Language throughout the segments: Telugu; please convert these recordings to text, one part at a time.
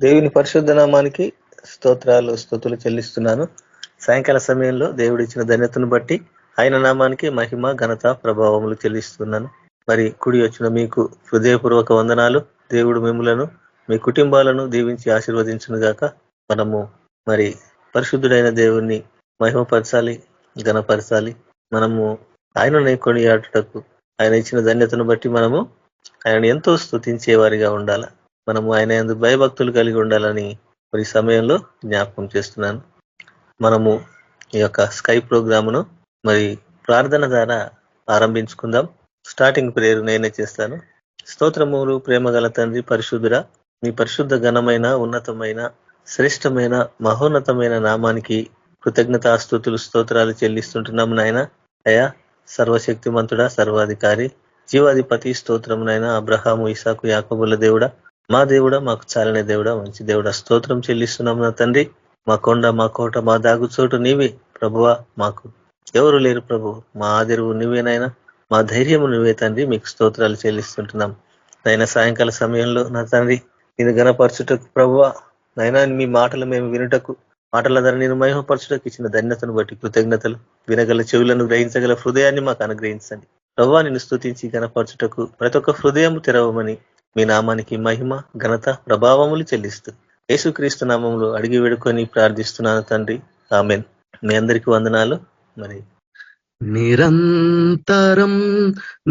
దేవుని పరిశుద్ధ నామానికి స్తుతులు చెల్లిస్తున్నాను. సాయంకాల సమయంలో దేవుడిచ్చిన ధన్యతను బట్టి ఆయన నామానికి మహిమ ఘనత ప్రభావములు చెల్లిస్తున్నాను. మరి కుడి వచ్చిన మీకు హృదయపూర్వక వందనాలు. దేవుడు మిమ్ములను మీ కుటుంబాలను దీవించి ఆశీర్వదించును గాక. మనము మరి పరిశుద్ధుడైన దేవుణ్ణి మహిమపరచాలి, ఘనపరచాలి. మనము ఆయననే కొనియాడుటకు ఆయన ఇచ్చిన ధన్యతను బట్టి మనము ఆయన ఎంతో స్తుతించే వారిగా ఉండాలి. మనము ఆయన యందు భయభక్తులు కలిగి ఉండాలని మరి సమయంలో జ్ఞాపకం చేస్తున్నాను. మనము ఈ యొక్క స్కై ప్రోగ్రామును మరి ప్రార్థన ద్వారా ఆరంభించుకుందాం. స్టార్టింగ్ ప్రేయర్ నేనే చేస్తాను. స్తోత్రములు ప్రేమగల తండ్రి పరిశుద్ధుడా, మీ పరిశుద్ధ ఘనమైన ఉన్నతమైన శ్రేష్టమైన మహోన్నతమైన నామానికి కృతజ్ఞతాస్తుతులు స్తోత్రాలు చెల్లిస్తుంటున్నాము నాయన. అయా సర్వశక్తిమంతుడా, సర్వాధికారి, జీవాధిపతి స్తోత్రమునైనా అబ్రహాము, ఇసాకు, యాకోబుల దేవుడా, మా దేవుడా, మాకు చాలనే దేవుడా, మంచి దేవుడా స్తోత్రం చెల్లిస్తున్నాము నా తండ్రి. మా కొండ, మా కోట, మా దాగుచోటు నీవే ప్రభువా. మాకు ఎవరు లేరు ప్రభు, మా ఆదరువు నువ్వేనైనా, మా ధైర్యము నువ్వే తండ్రి. మీకు స్తోత్రాలు చెల్లిస్తుంటున్నాం నైనా. సాయంకాల సమయంలో నా తండ్రి నేను గణపరచుటకు ప్రభువా నైనా, మీ మాటలు మేము వినుటకు, మాటల ద్వారా నేను మహిమపరచుటకు ఇచ్చిన ధన్యతను బట్టి కృతజ్ఞతలు. వినగల చెవులను గ్రహించగల హృదయాన్ని మాకు అనుగ్రహించండి ప్రభువా. నిన్ను స్తుతించి గణపరచుటకు ప్రతి ఒక్క హృదయం తెరవమని మీ నామానికి మహిమ ఘనత ప్రభావములు చెల్లిస్తూ యేసుక్రీస్తు నామములో అడిగి వేడుకొని ప్రార్థిస్తున్నాను తండ్రి, ఆమేన్. మీ అందరికీ వందనాలు. మరి నిరంతరం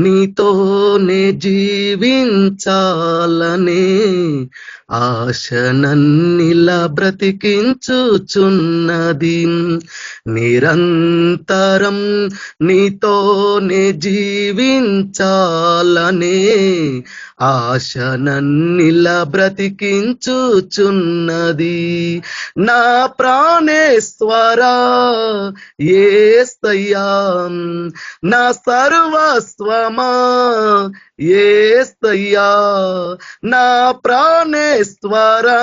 నీతోనే జీవించాలనే ఆశ నన్నిలా బ్రతికించుచున్నది. నిరంతరం నీతోనే జీవించాలనే ఆశ నన్నిలా బ్రతికించుచున్నది. నా ప్రాణేశ్వరా యేసయ్యా, నా సర్వస్వమా యేసయ్యా, నా ప్రాణేశ్వరా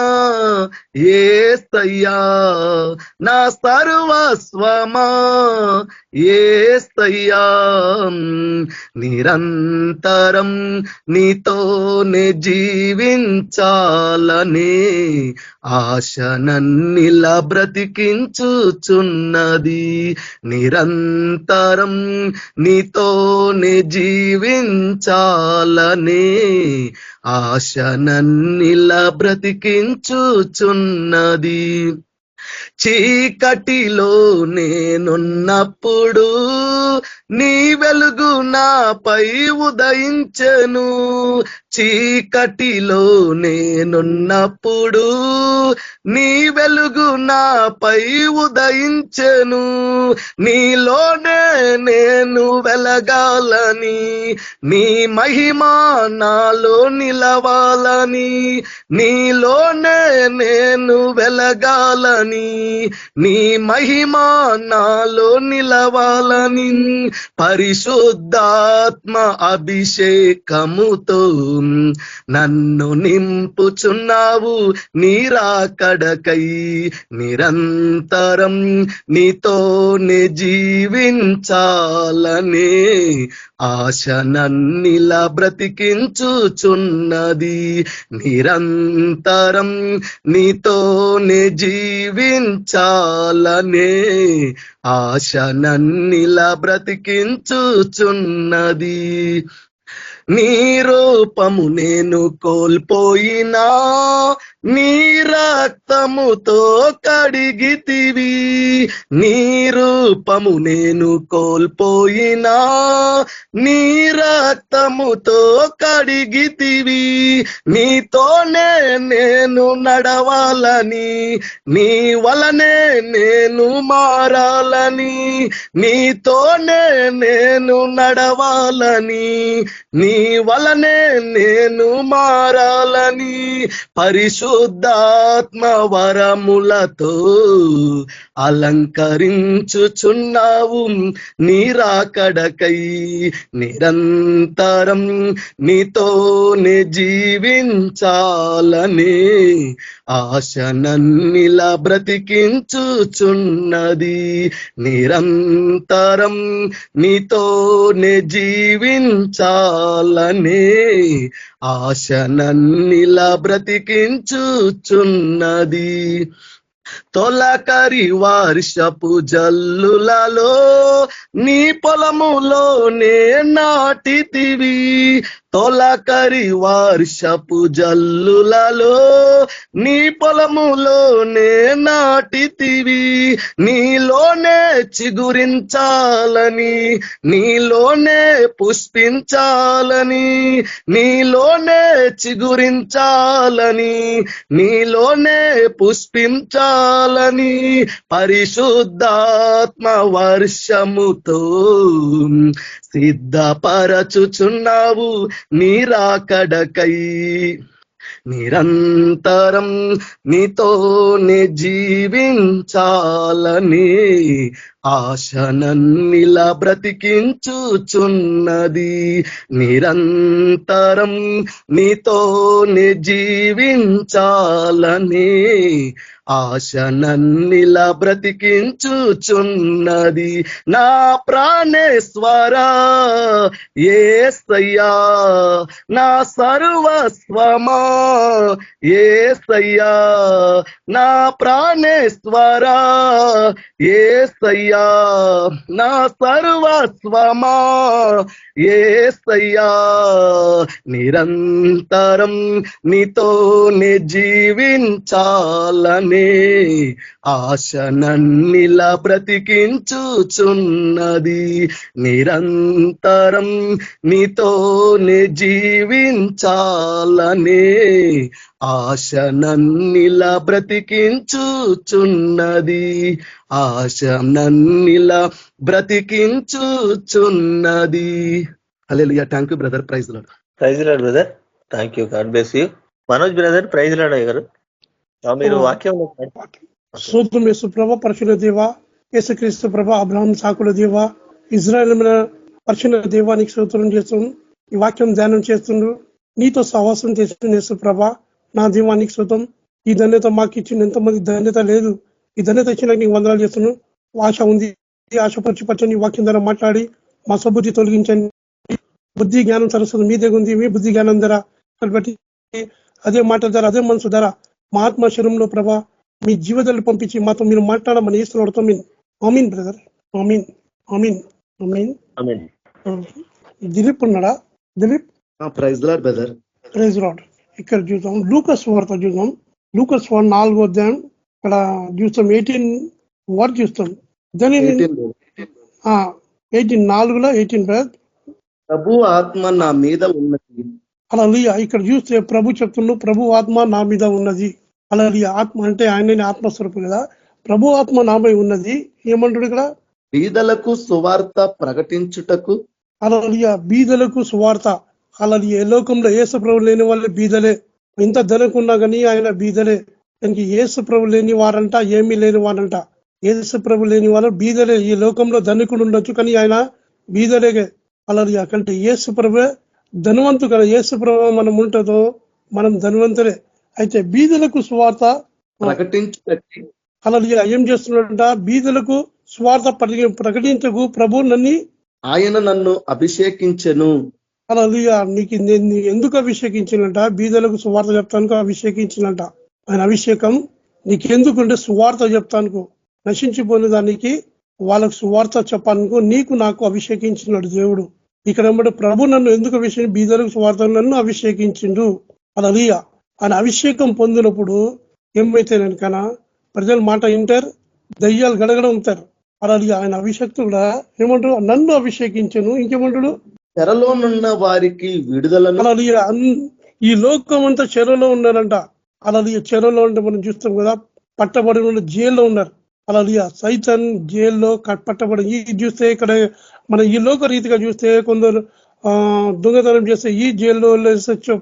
యేసయ్యా, నా సర్వస్వమా యేసయ్యా. నిరంతరం నీతోనే జీవించాలనే ఆశ నన్నిలా బ్రతికించుచున్నది. నిరంతరం నీతోనే జీవించాలనే ఆశ నన్నిలా బ్రతికించుచున్నది. చీకటిలో నేనున్నప్పుడు నీ వెలుగు నాపై ఉదయించెను. చీకటిలో నేనున్నప్పుడు నీ వెలుగు నాపై ఉదయించెను. నీలోనే నేను వెలగాలని, నీ మహిమ నాలో నిలవాలని, నీలోనే నేను వెలగాలని, నీ మహిమ నాలో నిలవాలని, పరిశుద్ధాత్మ అభిషేకముతో నన్ను నింపుచున్నావు నీ రాకడకై. నిరంతరం నీతోనే జీవించాలనే ఆశ నన్నిలా బ్రతికించుచున్నది. నిరంతరం నీతోనే జీవించాలనే ఆశ నన్నిలా బ్రతికించుచున్నది. నీ రూపము నేను కోల్పోయినా నీ రక్తముతో కడిగితివి. నీ రూపము నేను కోల్పోయినా నీ రక్తముతో కడిగితివి. నీతోనే నేను నడవాలని, నీ వలనే నేను మారాలని, నీతోనే నేను నడవాలని, నీ వలనే నేను మారాలని, పరిశుద్ధాత్మ వరములతో అలంకరించుచున్నావు నీ రాకడకై. నిరంతరం నీతోనే జీవించాలనే ఆశ నన్నిలా బ్రతికించుచున్నది. నిరంతరం నీతోనే జీవించాలనే ఆశ నన్నిలా బ్రతికించుచున్నది. తొలకరి వర్షపు జల్లులలో నీ పొలములోనే నాటితివి. తొలకరి వర్షపు జల్లులలో నీ పొలములోనే నాటితివి. నీలోనే చిగురించాలని, నీలోనే పుష్పించాలని, నీలోనే చిగురించాలని, నీలోనే పుష్పించాలని పరిశుద్ధాత్మ వర్షముతో సిద్ధపరచుచున్నావు నీ రాకడకై. నిరంతరం నీతోనే జీవించాలని ఆశ నన్నిలా బ్రతికించుచున్నది. నిరంతరం నీతోనే జీవించాలని ఆశ నన్నిలా బ్రతికించుచున్నది. నా ప్రాణేశ్వరా యేసయ్యా, నా సర్వస్వమా యేసయ్యా, నా ప్రాణేశ్వరా యేసయ్యా, నా సర్వస్వమా యేసయ్యా. నిరంతరం నీతోనే జీవించాలని ఆశ నన్నిలా బ్రతికించుచున్నది. నిరంతరం నీతోనే జీవించాలని ఆశ నన్నిలా బ్రతికించుచున్నది. ఆశ నన్నిలా బ్రతికించుచున్నది. Hallelujah. Thank you brother. Praise lord. Praise lord brother. Thank you. God bless you. Manoj brother, praise lord గారు. మీరు వాక్యం స్తోత్రం యేసు ప్రభ, పరిశుద్ధ దేవ, యేసుక్రీస్తు ప్రభ, అబ్రహాం సాకుల దేవ, ఇజ్రాయెల్ పరిశుద్ధ దేవానికి స్తోత్రం చేస్తున్నాం. ఈ వాక్యం ధ్యానం చేస్తుండ్రు, నీతో సహవాసం చేస్తుంది యేసు ప్రభ. నా దీవానికి స్తోత్రం. ఈ ధన్యత మాకు ఇచ్చిన ఎంతమంది ధన్యత లేదు. ఈ ధన్యత ఇచ్చిన నీకు వందనాలు చేస్తున్నాను. ఆశ ఉంది, ఆశపరచని వాక్యం ద్వారా మాట్లాడి మా సబుద్ధి తొలగించండి. బుద్ధి జ్ఞానం సరస్వతం మీ దగ్గర ఉంది. మీ బుద్ధి జ్ఞానం ద్వారా బట్టి అదే మాట ద్వారా, అదే మనసు ద్వారా మా ఆత్మ శరీరంలో ప్రభా మీ జీవితాలు పంపించి మాతో మీరు మాట్లాడమని ఇస్తున్నాడుతో మీన్. ఆమీన్ బ్రదర్. ఆమీన్ ఆమీన్ ఆమీన్. దిలీప్ ఉన్నాడా? Dilip. Praise lord brother. Praise Lord. ఇక్కడ చూద్దాం లూకాస్ వార్త చూద్దాం. లూకాస్ 4వ అధ్యాయం ఇక్కడ చూస్తాం. 18 వార్త చూస్తాం. దాని 18 బ్రదర్. ప్రభు ఆత్మ నా మీద ఉన్నది. అలా ఇక్కడ చూస్తే ప్రభు చెప్తున్నాడు, ప్రభు ఆత్మ నా మీద ఉన్నది. అలా ఆత్మ అంటే ఆయన ఆత్మస్వరూపు కదా. ప్రభు ఆత్మ నాపై ఉన్నది. ఏమంటాడు ఇక్కడ? బీదలకు సువార్త ప్రకటించుటకు. అలా బీదలకు సువార్త. అలా ఏ లోకంలో యేసు ప్రభు లేని వాళ్ళు బీదలే. ఇంత ధనకున్నా కానీ ఆయన బీదలే. దానికి యేసు ప్రభు లేని వారంట, ఏమీ లేని వారంట. యేసు ప్రభు లేని వాళ్ళు బీదలే. ఈ లోకంలో ధనికుడు ఉండొచ్చు కానీ ఆయన బీదలే. అలా కంటే యేసు ప్రభు ధనవంతు కదా. యేసు ప్రభు మనం ఉంటుందో మనం ధనవంతులే. అయితే బీదలకు స్వార్థ ప్రకటించు. అలా ఏం చేస్తున్నాడంట? బీదలకు స్వార్థ ప్రకటించకు ప్రభు ఆయన నన్ను అభిషేకించెను. అలా నీకు ఎందుకు అభిషేకించినంట? బీదలకు సువార్త చెప్తానుకో అభిషేకించినంట. ఆయన అభిషేకం నీకెందుకుంటే సువార్త చెప్తానుకో, నశించిపోయిన దానికి వాళ్ళకు సువార్త చెప్పానుకో నీకు నాకు అభిషేకించినాడు దేవుడు. ఇక్కడ ఏమంటే ప్రభు నన్ను ఎందుకు అభిషేకం? బీదలకు సువార్త నన్ను అభిషేకించిండు. అలా ఆయన అభిషేకం పొందినప్పుడు ఏమైతే కనుకనా ప్రజలు మాట వింటారు, దయ్యాలు గడగడ ఉంటారు. అలా ఆయన అభిషేక్తుడు కూడా ఏమంటాడు? నన్ను అభిషేకించను. ఇంకేమంటాడు? చెరలోనున్న వారికి విడుదలను. అలా ఈ లోకం అంతా చెరలో ఉన్నారంట. అలా చెరలో అంటే మనం చూస్తాం కదా, పట్టబడి ఉన్న జైల్లో ఉన్నారు. అలా సైతాన్ జైల్లో పట్టబడి చూస్తే ఇక్కడ మన ఈ లోక రీతిగా చూస్తే కొందరు దొంగతనం చేస్తే ఈ జైల్లో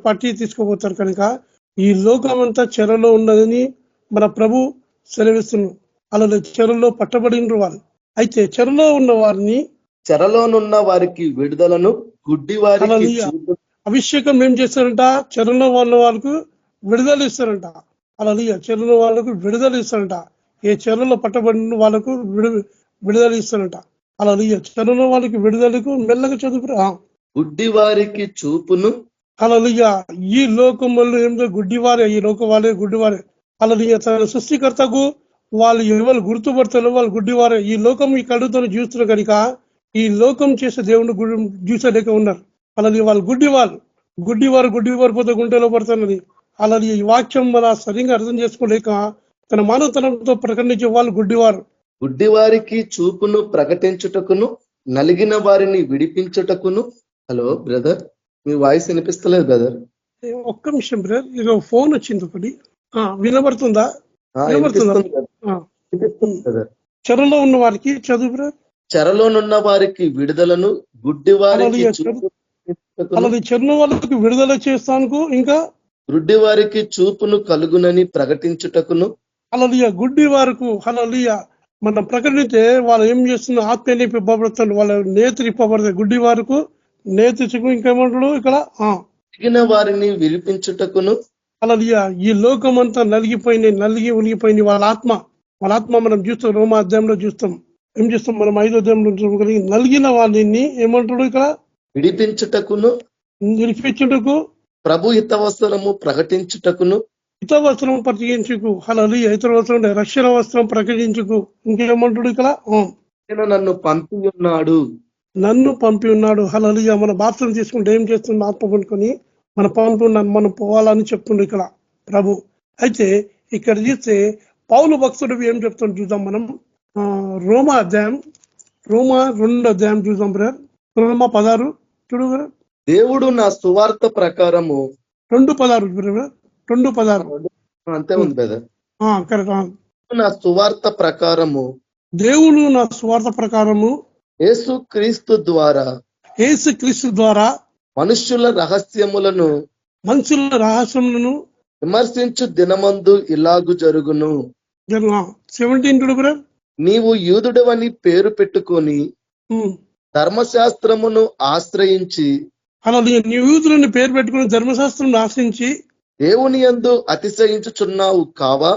పట్టి తీసుకుపోతారు. కనుక ఈ లోకం అంతా చెరలో ఉన్నదని మన ప్రభు సెలవిస్తున్నాడు. అలా చెరలో పట్టబడినరు వాళ్ళు. అయితే చెరలో ఉన్న వారిని, చెరలోనున్న వారికి విడుదలను, గుడ్డి వారికి అభిషేకం ఏం చేస్తారంట? చెరలో ఉన్న వాళ్ళకు విడుదల ఇస్తారంట. అలా చెరలో వాళ్ళకు విడుదల ఇస్తారంట. ఏ చెరలో పట్టబడిన వాళ్ళకు విడుదల ఇస్తారంట. అలా చెరలో వాళ్ళకి విడుదలకు మెల్లగా చదువు. గుడ్డి వారికి చూపును, హల్లెలూయా. ఈ లోకములో ఏమిటో గుడ్డివారే, ఈ లోకం వాళ్ళే గుడ్డివారే. హల్లెలూయా. తన సృష్టికర్తకు వాళ్ళు ఎవరు గుర్తుపడతారో వాళ్ళు గుడ్డివారే. ఈ లోకం ఈ కళ్ళతో చూస్తున్నారు కనుక ఈ లోకం చేసే దేవుని చూసేలేక ఉన్నారు. అలాగే వాళ్ళు గుడ్డివారు పోతే గుంటలో పడుతున్నది. అలాగే ఈ వాక్యం మన సరిగ్గా అర్థం చేసుకోలేక తన మానవతనంతో ప్రకటించే వాళ్ళు గుడ్డివారు. గుడ్డివారికి చూపును ప్రకటించుటకును, నలిగిన వారిని విడిపించుటకును. హలో బ్రదర్, మీ వాయిస్ వినిపిస్తలేదు బ్రదర్. ఒక్క నిమిషం బ్రదర్, ఇక ఫోన్ వచ్చింది ఒకటి. వినబడుతుందా? చెరలో ఉన్న వారికి చదువు బ్రదర్. చెరలోనున్న వారికి విడుదలను, గుడ్డివారికి చెరలో వాళ్ళకి విడుదల చేస్తాను, ఇంకా గుడ్డివారికి చూపును కలుగునని ప్రకటించుటకును. హల్లెలూయా. గుడ్డి వారికి హల్లెలూయా మనం ప్రకటిస్తే వాళ్ళు ఏం చేస్తున్న ఆత్మ నింపబడుతుంది, వాళ్ళ నేత్రి ఇప్పబడతాయి. గుడ్డి వారికి నేత్రి ఇంకేమంటాడు ఇక్కడ వారిని విడిపించుటకును. హల్లెలూయా. ఈ లోకం అంతా నలిగి ఉనిగిపోయింది. వాళ్ళ ఆత్మ మనం చూస్తాం, రోమా అధ్యాయంలో చూస్తాం. ఏం చేస్తాం మనం 5వ అధ్యాయంలో నలిగిన వాళ్ళని ఏమంటాడు ఇక్కడ విడిపించుటకును, ప్రభు హితవస్త్రము ప్రకటించుటకును. హితవస్త్రం ప్రకటించుకు. హల్లెలూయా. హితవస్త్రం రక్షణ వస్త్రం ప్రకటించుకు. ఇంకేమంటాడు ఇక్కడ నన్ను పంపి ఉన్నాడు. హల్లెలూయా. మన బాప్తిసం తీసుకుంటే ఏం చేస్తుంది? ఆత్మ పనుకొని మన పంపున్నాను, మనం పోవాలని చెప్తుండే ఇక్కడ ప్రభు. అయితే ఇక్కడ చూస్తే పౌలు భక్తుడు ఏం చెప్తుండే చూద్దాం మనం. రోమా 2వ అధ్యాయం చూద్దాం బ్రదర్. రోమా 16 చూడు బ్రదర్. దేవుడు నా సువార్త ప్రకారము 2:16 బ్రదర్. 2:16 అంతే ఉంది బ్రదర్. కరెక్ట్. నా సువార్త ప్రకారము, దేవుడు నా సువార్త ప్రకారము యేసుక్రీస్తు ద్వారా మనుష్యుల రహస్యములను విమర్శించు దినమందు ఇలాగు జరుగును. 17 నీవు యూదుడవని పేరు పెట్టుకొని ధర్మశాస్త్రమును ఆశ్రయించి, అలా నీవు యూదులని పేరు పెట్టుకుని ధర్మశాస్త్రం ఆశ్రయించి దేవుని యందు అతిశయించుచున్నావు కావా?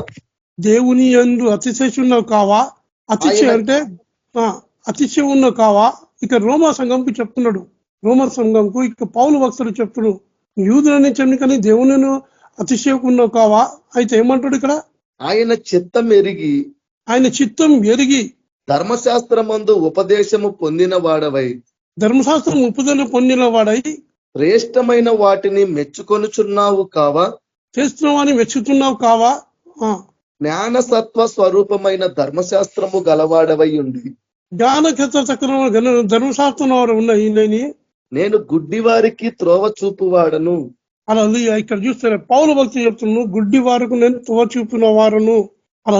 దేవుని యందు అతిశయించున్నావు కావా? అతిశయం అంటే అతిశయం ఉన్నావు కావా? ఇక రోమా సంఘంకు చెప్తున్నాడు. రోమా సంఘంకు ఇక పౌలు భక్తుడు చెప్తున్నాడు, యూదులని చెన్ని కానీ దేవుని అతిశయకున్నావు కావా? అయితే ఏమంటాడు ఇక్కడ? ఆయన చిత్తం ఎరిగి ధర్మశాస్త్రమందు ఉపదేశము పొందిన వాడవై, ధర్మశాస్త్రం ఉపదేశం పొందిన వాడై శ్రేష్టమైన వాటిని మెచ్చుకొనుచున్నావు కావా? చేస్తున్నావని మెచ్చుతున్నావు కావా? జ్ఞానసత్వ స్వరూపమైన ధర్మశాస్త్రము గలవాడవై ఉండి, జ్ఞానక్షేత్ర చక్రం ధర్మశాస్త్రం ఉన్నాయి. నేను గుడ్డి వారికి త్రోవ చూపువాడను. అలా ఇక్కడ చూస్తే పౌలు భక్తులు చెప్తున్నాను, గుడ్డి వారికి నేను త్రోవ చూపిన వారును. అలా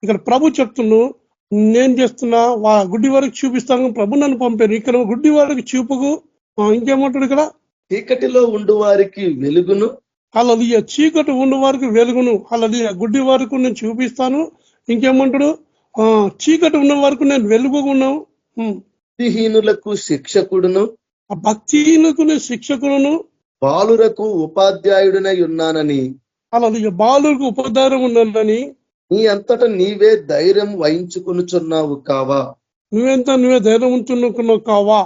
ఇక్కడ ప్రభు చెప్తున్నాను, నేను చేస్తున్నా గుడ్డి వారికి చూపిస్తాను, ప్రభు నన్ను పంపాను. ఇక్కడ గుడ్డి వారికి చూపుకు. ఇంకేమంటాడు ఇక్కడ? చీకటిలో ఉండు వారికి వెలుగును. అలా చీకటి ఉండు వారికి వెలుగును. అలా గుడ్డి వారికి నేను చూపిస్తాను. ఇంకేమంటాడు? చీకటి ఉన్న వరకు నేను వెలుగుకున్నాను. భక్తిహీనులకు శిక్షకుడును, భక్తిహీనులకు నేను శిక్షకుడును, బాలురకు ఉపాధ్యాయుడినై ఉన్నానని. అలా బాలులకు ఉపాధ్యాయం ఉన్నానని నీ అంతటా నీవే ధైర్యం వహించుకునుచున్నావు కావా? నువ్వే ధైర్యం ఉంచుకున్నావు కావా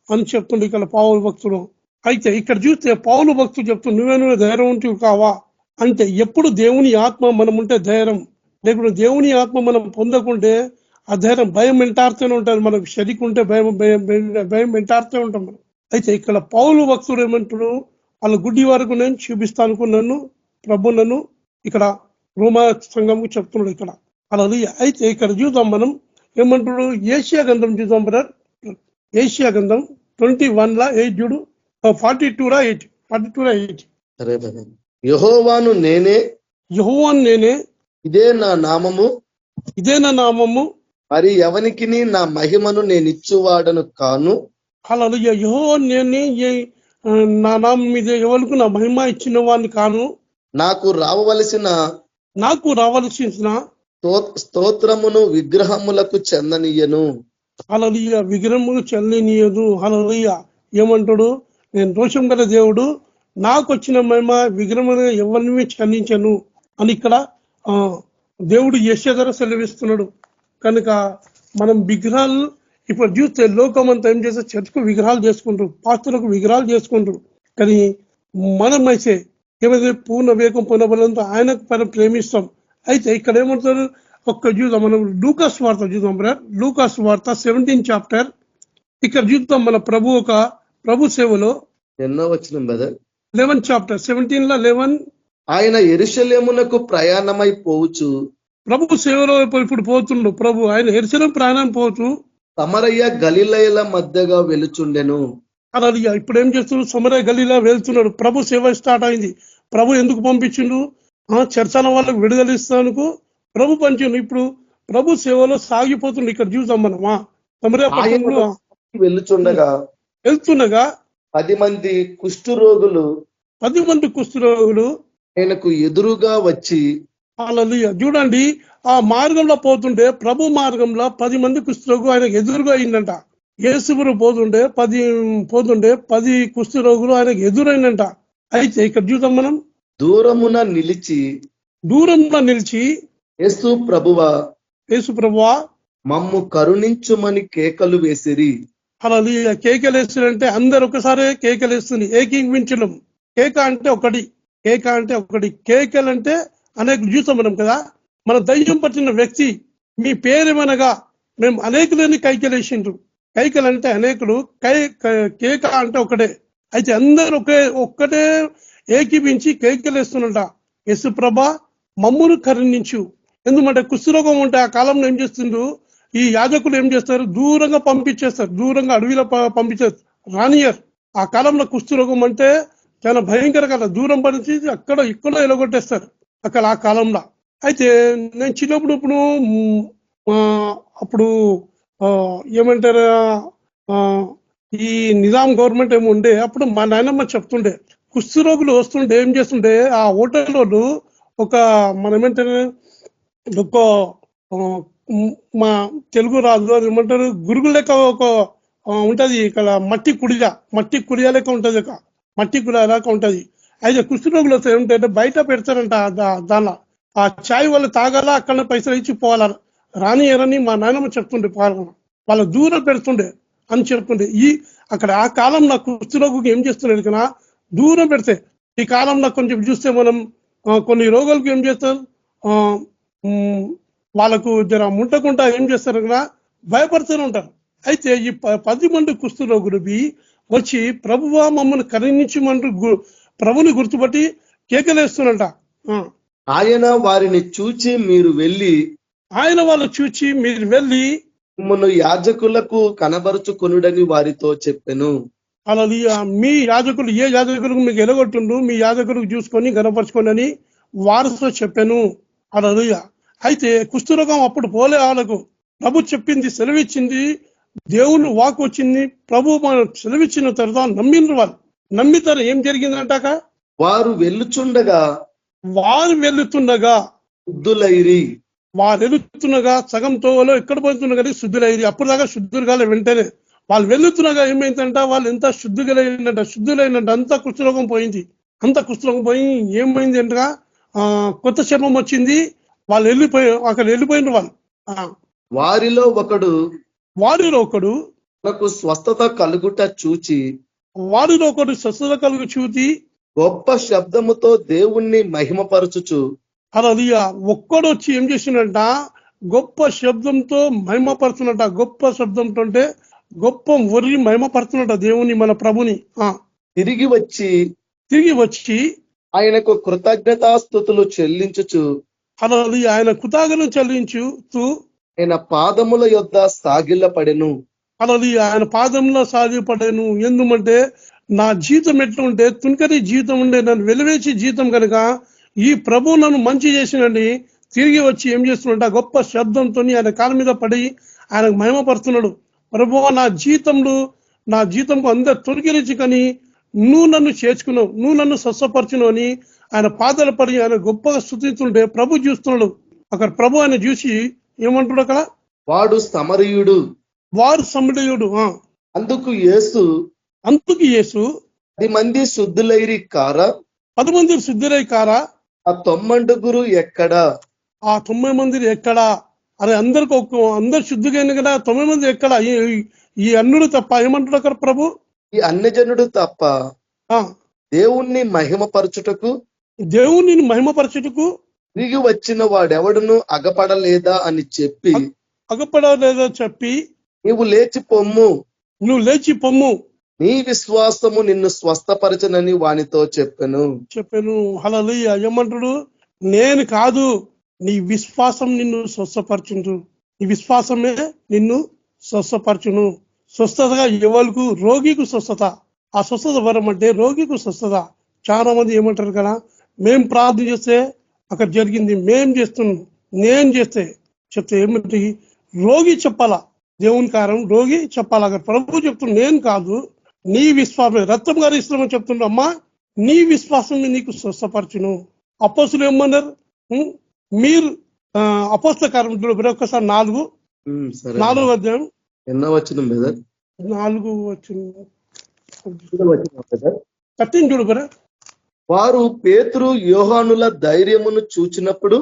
అని చెప్తుండే ఇక్కడ పౌలు భక్తుడు. అయితే ఇక్కడ చూస్తే పౌలు భక్తుడు చెప్తూ నువ్వే ధైర్యం ఉంటూ కావా అంటే, ఎప్పుడు దేవుని ఆత్మ మనం ఉంటే ధైర్యం, లేకపోతే దేవుని ఆత్మ మనం పొందకుంటే ఆ ధైర్యం భయం వెంటాడుతూనే ఉంటుంది. మనకు శరీరం ఉంటే భయం వెంటాడుతూ ఉంటాం మనం. అయితే ఇక్కడ పౌలు భక్తుడు ఏమంటాడు? వాళ్ళ గుడ్డి వరకు నేను చూపిస్తాను నన్ను, ప్రభు నన్ను ఇక్కడ రోమా సంఘంకు చెప్తున్నాడు ఇక్కడ. అలా అయితే ఇక్కడ చూద్దాం మనం ఏమంటాడు? ఏషియా గ్రంథం చూద్దాం బ్రదర్. ఏషియా గ్రంథం 21:8 చూడు. 42:8. యెహోవాను నేనే, ఇదే నా నామము, మరి ఎవనికి నా మహిమను నేను ఇచ్చువాడను కాను. హల్లెలూయా. యెహోవా నేనే, నా నామం మీద ఎవరికి నా మహిమ ఇచ్చిన వాడిని కాను. నాకు రావలసిన స్తోత్రమును విగ్రహములకు చెందనీయను. హల్లెలూయా. విగ్రహములు చెందనీయదు. హల్లెలూయా. ఏమంటాడు? నేను దోషం గల దేవుడు, నాకు వచ్చిన మహిమ విగ్రహములు ఎవరిని చెల్లించను అని ఇక్కడ దేవుడు యెషయా ద్వారా సెలవిస్తున్నాడు. కనుక మనం విగ్రహాలు ఇప్పుడు చూస్తే లోకం అంతా ఏం చేస్తే చర్చకు విగ్రహాలు చేసుకుంటారు, పాస్టర్లకు విగ్రహాలు చేసుకుంటారు. కానీ మనమైతే ఏమైతే పూర్ణ వేగం పొందబలంతో ఆయనకు మనం ప్రేమిస్తాం. అయితే ఇక్కడ ఏమంటారు ఒక్క చూద్దాం, మనం లూకాస్ వార్త చూద్దాం బ్రదర్. లూకాస్ వార్త 17 చాప్టర్. ఇక్కడ చూద్దాం మన ప్రభు సేవలో ఎన్నో వచ్చిన బ్రదర్ 11 చాప్టర్ 17 లో 11. ఆయన యెరూషలేమునకు ప్రయాణమై పోవచ్చు, ప్రభు సేవలో ఇప్పుడు పోతుండు. ప్రభు ఆయన యెరూషలేం ప్రయాణం పోవచ్చు. సమరయ్య గలిలయల మధ్యగా వెలుచుండెను. అలా ఇప్పుడు ఏం చేస్తున్నాడు? సమరయ గలీలా వెళ్తున్నాడు. ప్రభు సేవ స్టార్ట్ అయింది. ప్రభు ఎందుకు పంపించిండు? చర్చల వాళ్ళకు విడుదలిస్తానుకు ప్రభు పంచిండు. ఇప్పుడు ప్రభు సేవలో సాగిపోతుండు. ఇక్కడ చూద్దాం మనం సమరయ పట్టణంలో వెళ్తుండగా 10 మంది కుష్ఠరోగులు ఆయనకు ఎదురుగా వచ్చి, హల్లెలూయా. చూడండి, ఆ మార్గంలో పోతుంటే ప్రభు మార్గంలో 10 మంది కుష్ఠరోగులు ఆయనకు ఎదురుగా అయిందంట. యేసుగురు పోతుండే 10 కుష్ఠరోగులు ఆయనకు ఎదురైందంట. అయితే ఇక్కడ చూద్దాం మనం దూరమున నిలిచి యేసు ప్రభువా మమ్ము కరుణించుమని కేకలు వేసిరి. హల్లెలూయా. కేకలు వేస్తారంటే అందరు ఒకసారి కేకలు వేస్తుంది. ఏకీవించడం. కేక అంటే ఒకటి. కేకలంటే అనేక చూసాం మనం కదా. మన దయ్యం పట్టిన వ్యక్తి మీ పేరేమనగా మేము అనేకులని కైకలేసిండ్రు. కైకలు అంటే అనేకులు, కేక అంటే ఒకటే. అయితే అందరూ ఒక్కటే ఏకీపించి కేకలేస్తున్నట. యేసు ప్రభా మమ్మును కరుణించు. ఎందుకంటే కుష్ఠరోగం ఉంటే ఆ కాలంలో ఏం చేస్తుండ్రు, ఈ యాజకులు ఏం చేస్తారు, దూరంగా పంపించేస్తారు. దూరంగా అడవిలో పంపించేస్తారు, రానియర్. ఆ కాలంలో కుష్ఠరోగం అంటే చాలా భయంకర కాలం. దూరం పరిచి అక్కడ ఇక్కడ ఎలగొట్టేస్తారు అక్కడ ఆ కాలంలో. అయితే నేను చిన్నప్పుడు అప్పుడు ఏమంటారు, ఈ నిజాం గవర్నమెంట్ ఏమో ఉండే అప్పుడు మా నాయనమ్మ చెప్తుండే, కుష్ఠరోగులు వస్తుంటే ఏం చేస్తుండే ఆ హోటల్ వాళ్ళు మనం ఏమంటారు ఒక మా తెలుగు రాజు అది ఏమంటారు గురుగు లెక్క ఉంటది ఇక్కడ, మట్టి కుడియా లెక్క ఉంటది. మట్టి కుడియా లెక్క ఉంటది. అయితే కుష్ఠరోగులు వస్తే ఏమిటంటే బయట పెడతారంట. దానిలో ఆ ఛాయ్ వాళ్ళు తాగాల, అక్కడ పైసలు ఇచ్చి పోవాల. రానియరని మా నాయనమ్మ చెప్తుండే. వాళ్ళ దూరం పెడుతుండే అని చెప్తుండే. అక్కడ ఆ కాలంలో కుష్ఠరోగుకి ఏం చేస్తున్నాడు కదా, దూరం పెడితే. ఈ కాలంలో కొంచెం చూస్తే మనం కొన్ని రోగులకు ఏం చేస్తారు, వాళ్ళకు జర ముట్టకుండా ఏం చేస్తారు కదా, భయపడుతూనే ఉంటారు. అయితే ఈ 10 మంది కుష్ఠరోగులు వచ్చి ప్రభువా మమ్మల్ని కరుణించమంటూ ప్రభుని గుర్తుపట్టి కేకలేస్తున్నట. ఆయన వారిని చూచి మీరు వెళ్ళి మిమ్మల్ని యాజకులకు కనబరుచుకొనుడని వారితో చెప్పెను. అలా మీ యాజకులు ఏ యాజకులకు మీకు ఎలగొట్టుండు, మీ యాజకులకు చూసుకొని గనపరచుకోండి అని వారితో చెప్పాను. అలా అయితే కుష్ఠరోగం అప్పుడు పోలే. వాళ్ళకు ప్రభు చెప్పింది, సెలవిచ్చింది, దేవుని వాక్ వచ్చింది. ప్రభు మన సెలవిచ్చిన తర్వాత నమ్మిండ్రు. వాళ్ళు నమ్మితారు. ఏం జరిగిందంటాక వారు వెళ్తుండగా సగం తోవలో ఎక్కడ పోతుండగా కానీ శుద్ధులైరి. అప్పుడు దాకా శుద్ధులు కాలే. వెంటనే వాళ్ళు వెళ్తుండగా ఏమైందంట, వాళ్ళు ఎంత శుద్ధులైందంట. అంత కుష్ఠరోగం పోయింది. ఏమైంది అంటగా కొత్త చర్మం వచ్చింది. వాళ్ళు అక్కడ వెళ్ళిపోయిన వాళ్ళు. వారిలో ఒకడు స్వస్థత కలుగు చూచి గొప్ప శబ్దముతో దేవుణ్ణి మహిమపరచుచు. అలా ఒక్కడు వచ్చి ఏం చేసిందంట, గొప్ప శబ్దంతో మహిమపరుచున్నట. గొప్ప శబ్దంతో అంటే గొప్ప ఒర్రి మహిమపరుచున్నట దేవుని, మన ప్రభుని. తిరిగి వచ్చి ఆయనకు కృతజ్ఞతాస్తుతులు చెల్లించుచు, అలా ఆయన కృతజ్ఞతలు చెల్లించుతూ ఆయన పాదముల యొద్ద సాగిలపడెను. అలా ఆయన పాదంలో సాగిపడెను. ఎందుకంటే నా జీతం ఎట్లుంటే తునికరి జీతం ఉండే, నన్ను వెలివేసి జీతం కనుక ఈ ప్రభు నన్ను మంచి చేసినండి. తిరిగి వచ్చి ఏం చేస్తున్నాడు, గొప్ప శబ్దంతో ఆయన కాళ్ళ మీద పడి ఆయనకు మహిమపరుస్తున్నాడు. ప్రభువా నా జీతంకు అందరు తొలగిరించి కానీ నువ్వు నన్ను చేర్చుకున్నావు, నువ్వు నన్ను స్వస్థపరచును అని ఆయన పాదాలు పడి ఆయన గొప్పగా స్తుతిస్తుంటే ప్రభు చూస్తున్నాడు. అక్కడ ప్రభు ఆయన చూసి ఏమంటాడు, అక్కడ వారు సమరయుడు. అందుకు యేసు 10 మంది శుద్ధులైరి కారా, ఆ 90 ఎక్కడా? ఆ 90 మంది ఎక్కడా? అరే అందరు శుద్ధిగా కదా, 9 మంది ఎక్కడా? ఈ అన్నుడు తప్ప. ఏమంటాడు అక్కడ ప్రభు, ఈ అన్యజనుడు తప్ప దేవుణ్ణి మహిమపరచుటకు దేవుని మహిమపరచుటకు తిరిగి వచ్చిన వాడెవడును అగపడలేదా అని చెప్పి అగపడలేదో చెప్పి నీవు లేచి పొమ్ము, నువ్వు లేచి పొమ్ము, నీ విశ్వాసము నిన్ను స్వస్థపరచనని వానితో చెప్పాను. హల్లెలూయా. ఏమంటాడు? నేను కాదు, నీ విశ్వాసం నిన్ను స్వస్థపరచును. నీ విశ్వాసమే నిన్ను స్వస్థపరచును. స్వస్థతగా ఎవరికి? రోగికి స్వస్థత. ఆ స్వస్థత వరం అంటే రోగికి స్వస్థత. చాలా మంది ఏమంటారు కదా, మేం ప్రార్థన చేస్తే అక్కడ జరిగింది, మేం చేస్తున్నాం, నేను చేస్తే చెప్తే ఏమిటి? రోగి చెప్పాలా, దేవుని కారం రోగి చెప్పాలా. అక్కడ ప్రభు చెప్తున్నా, నేను కాదు, నీ విశ్వాసమే. రక్తం గారు ఇస్తామని చెప్తుండ్రు, అమ్మా నీ విశ్వాసం నీకు స్వస్థపరచును. అపోస్తులు ఏమన్నారు? మీరు అపోస్తల కార్యములు ఒకసారి 4 అధ్యాయం ఎన్నో వచనం బ్రదర్? 4 వచనం 13 చూడు బ్రదర్. వారు పేతురు యోహానుల ధైర్యమును చూచినప్పుడు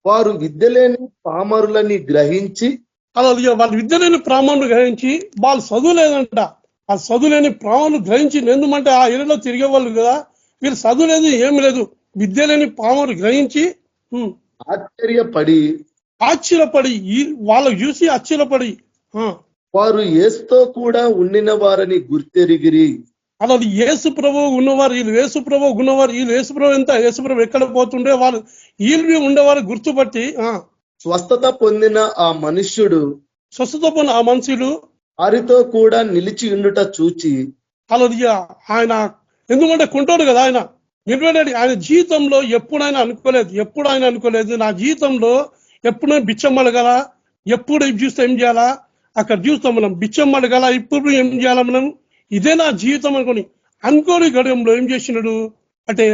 వారు విద్యలేని పామరులని గ్రహించి, అలా వాళ్ళు విద్యలేని ప్రామాణులు గ్రహించి, వాళ్ళు చదువులేదంట, ఆ చదువులేని ప్రామాణులు గ్రహించి, ఎందుకంటే ఆ ఏరియాలో తిరిగే వాళ్ళు కదా, వీళ్ళు చదువులేదు ఏమి లేదు, విద్యలేని పామరులు గ్రహించి ఆశ్చర్యపడి వాళ్ళకు చూసి ఆశ్చర్యపడి వారు యేసుతో కూడా ఉండిన వారని గుర్తెరిగిరి. అలా యేసు ప్రభు ఉన్నవారు, వీళ్ళు యేసు ప్రభు ఉన్నవారు, వీళ్ళు యేసు ప్రభు ఎంత, యేసు ప్రభు ఎక్కడ పోతుండే వాళ్ళు వీళ్ళు ఉండేవారు గుర్తుపట్టి స్వస్థత పొందిన ఆ మనుష్యుడు వారితో కూడా నిలిచి ఉండుట చూచి, అలా ఆయన ఎందుకంటే కొంటాడు కదా, ఆయన నిలబడి ఆయన జీవితంలో ఎప్పుడు ఆయన అనుకోలేదు, నా జీవితంలో ఎప్పుడు బిచ్చం అడగల, ఎప్పుడు చూస్తే ఏం చేయాలా, అక్కడ చూస్తాం మనం బిచ్చం అడగల, ఇప్పుడు ఏం చేయాలా మనం, ఇదే నా జీవితం అనుకోని గడియంలో ఏం చేసినాడు అంటే,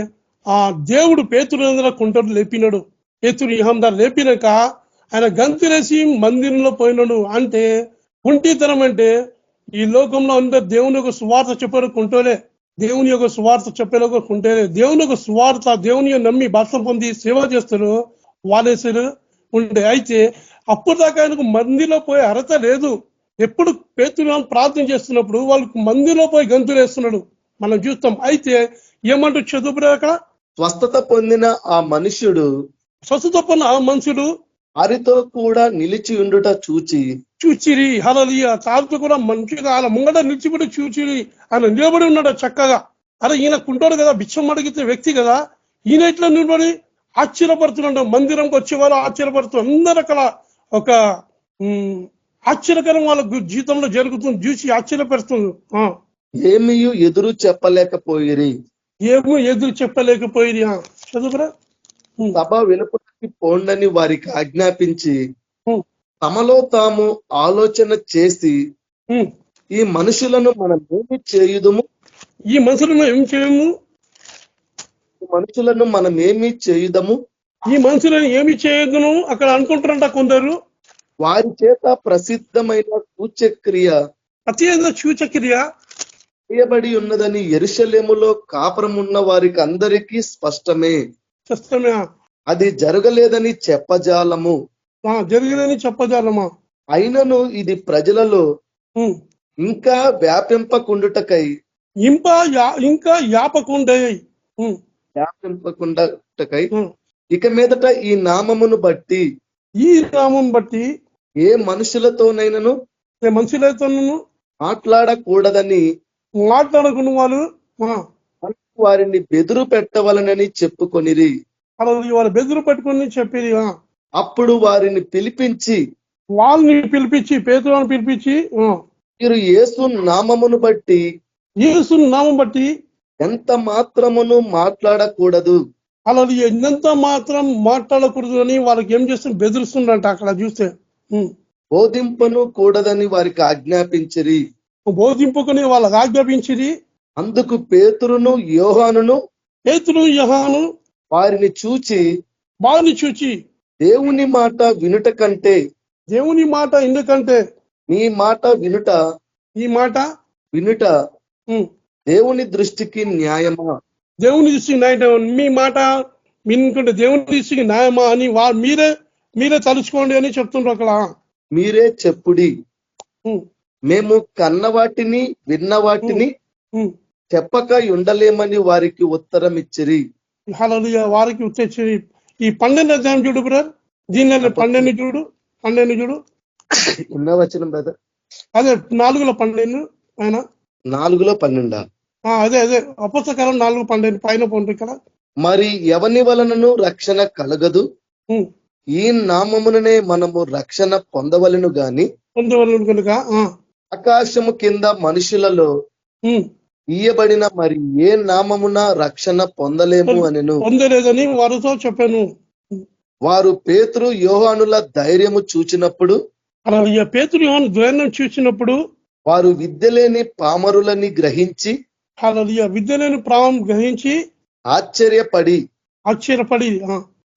ఆ దేవుడు పేతురు కుంటడు లేపినాడు. పేతురు ఇహందారు లేపినాక ఆయన గంతులేసి మందిరంలో పోయినాడు. అంటే కుంటితనం అంటే ఈ లోకంలో అందరూ దేవుని యొక్క సువార్త చెప్పారు కుంటోలే, దేవుని యొక్క సువార్త చెప్పేలోకి కుంటేలే, దేవుని యొక్క సువార్త దేవుని నమ్మి బాప్తిసం పొంది సేవ చేస్తారు వాళ్ళేసారు ఉండే. అయితే అప్పుడు దాకా ఆయనకు మందిలో పోయి అర్హత లేదు. ఎప్పుడు పేతురు ప్రార్థన చేస్తున్నప్పుడు వాళ్ళకు మందిలో పోయి గంతులు వేస్తున్నాడు మనం చూస్తాం. అయితే ఏమంటూ చదువు అక్కడ, స్వస్థత పొందిన ఆ మనుష్యుడు వారితో కూడా నిలిచి ఉండుట చూచిరి. హల్లెలూయా. తాళ్ళతో కూడా మంచిగా అలా ముంగట నిలిచిబడి చూచిరి. ఆయన నిలబడి ఉన్నాడు చక్కగా. అరే ఈయన కుంటాడు కదా, బిచ్చం అడిగితే వ్యక్తి కదా, ఈయన ఇట్లా నిలబడి ఆశ్చర్యపడుతున్నాడు. మందిరంకి వచ్చేవాళ్ళు ఆశ్చర్యపడుతున్నారు. అందరూ అక్కడ ఒక ఆశ్చర్యకరం వాళ్ళ జీవితంలో జరుగుతుంది, చూసి ఆశ్చర్యపడుతుంది. ఏమీ ఎదురు చెప్పలేకపోయిరి. చదువురా. సభ వెలుపలికి పోండని వారికి ఆజ్ఞాపించి తమలో తాము ఆలోచన చేసి, ఈ మనుషులను మనం ఏమి చేయుదుము, ఏమి చేయదును అక్కడ అనుకుంటారంట కొందరు. వారి చేత ప్రసిద్ధమైన సూచక్రియ చేయబడి ఉన్నదని యెరూషలేములో కాపురమున్న వారికి అందరికీ స్పష్టమే. అది జరగలేదని చెప్పజాలమా. అయినను ఇది ప్రజలలో ఇంకా వ్యాపింపకుండుటకై ఇక మీదట ఈ నామం బట్టి ఏ మనుషులతోనైనను మాట్లాడకూడదని వాళ్ళు వారిని బెదురు పెట్టవలనని చెప్పుకొనిరి. వాళ్ళు బెదురు పెట్టుకుని చెప్పిరి. అప్పుడు వారిని పిలిపించి పేతురుని పిలిపించి మీరు యేసు నామమును బట్టి ఎంత మాత్రమును మాట్లాడకూడదు, అలా ఎంత మాత్రం మాట్లాడకూడదు అని వాళ్ళకి ఏం చేస్తుంది, బెదిరిస్తుండంట. అక్కడ చూస్తే బోధింపను కూడదని వారికి ఆజ్ఞాపించిరి. వాళ్ళకి ఆజ్ఞాపించిరి. అందుకు పేతురును యోహాను వారిని చూచి దేవుని మాట వినుట కంటే ఎందుకంటే మీ మాట వినుట దేవుని దృష్టికి న్యాయమా, దేవుని దృష్టికి న్యాయం, మీ మాట వినుకుంటే దేవుని దృష్టికి న్యాయమా అని మీరే తలుచుకోండి అని చెప్తుండ్రు. అక్కడ మీరే చెప్పుడి, మేము కన్న వాటిని విన్న వాటిని చెప్పక ఉండలేమని వారికి ఉత్తరం ఇచ్చిరి. హల్లెలూయా. వారికి వచ్చేసి ఈ 12వ అధ్యాయం చూడు బ్రదర్, దీనిలో 12 చూడు, 12 చూడు. ఎన్నో వచనం బ్రదర్? అదే 4:12 ఆయన 4:12. అదే అపోస్తలకాలం 4:12 పైన పోండి ఇక్కడ. మరి ఎవని వలనను రక్షణ కలగదు, ఈ నామముననే మనము రక్షణ పొందవలెను గాని పొందవలను కనుక ఆకాశము కింద మనుషులలో ఇయ్యబడిన మరి ఏ నామమున రక్షణ పొందలేము అనెను. పొందలేదని వారితో చెప్పాను. వారు పేతురు యోహానుల ధైర్యము చూచినప్పుడు, అలా పేతురు యోహాను ధైర్యం చూసినప్పుడు వారు విద్య లేని పామరులని గ్రహించి, విద్య లేని ప్రాణం గ్రహించి ఆశ్చర్యపడి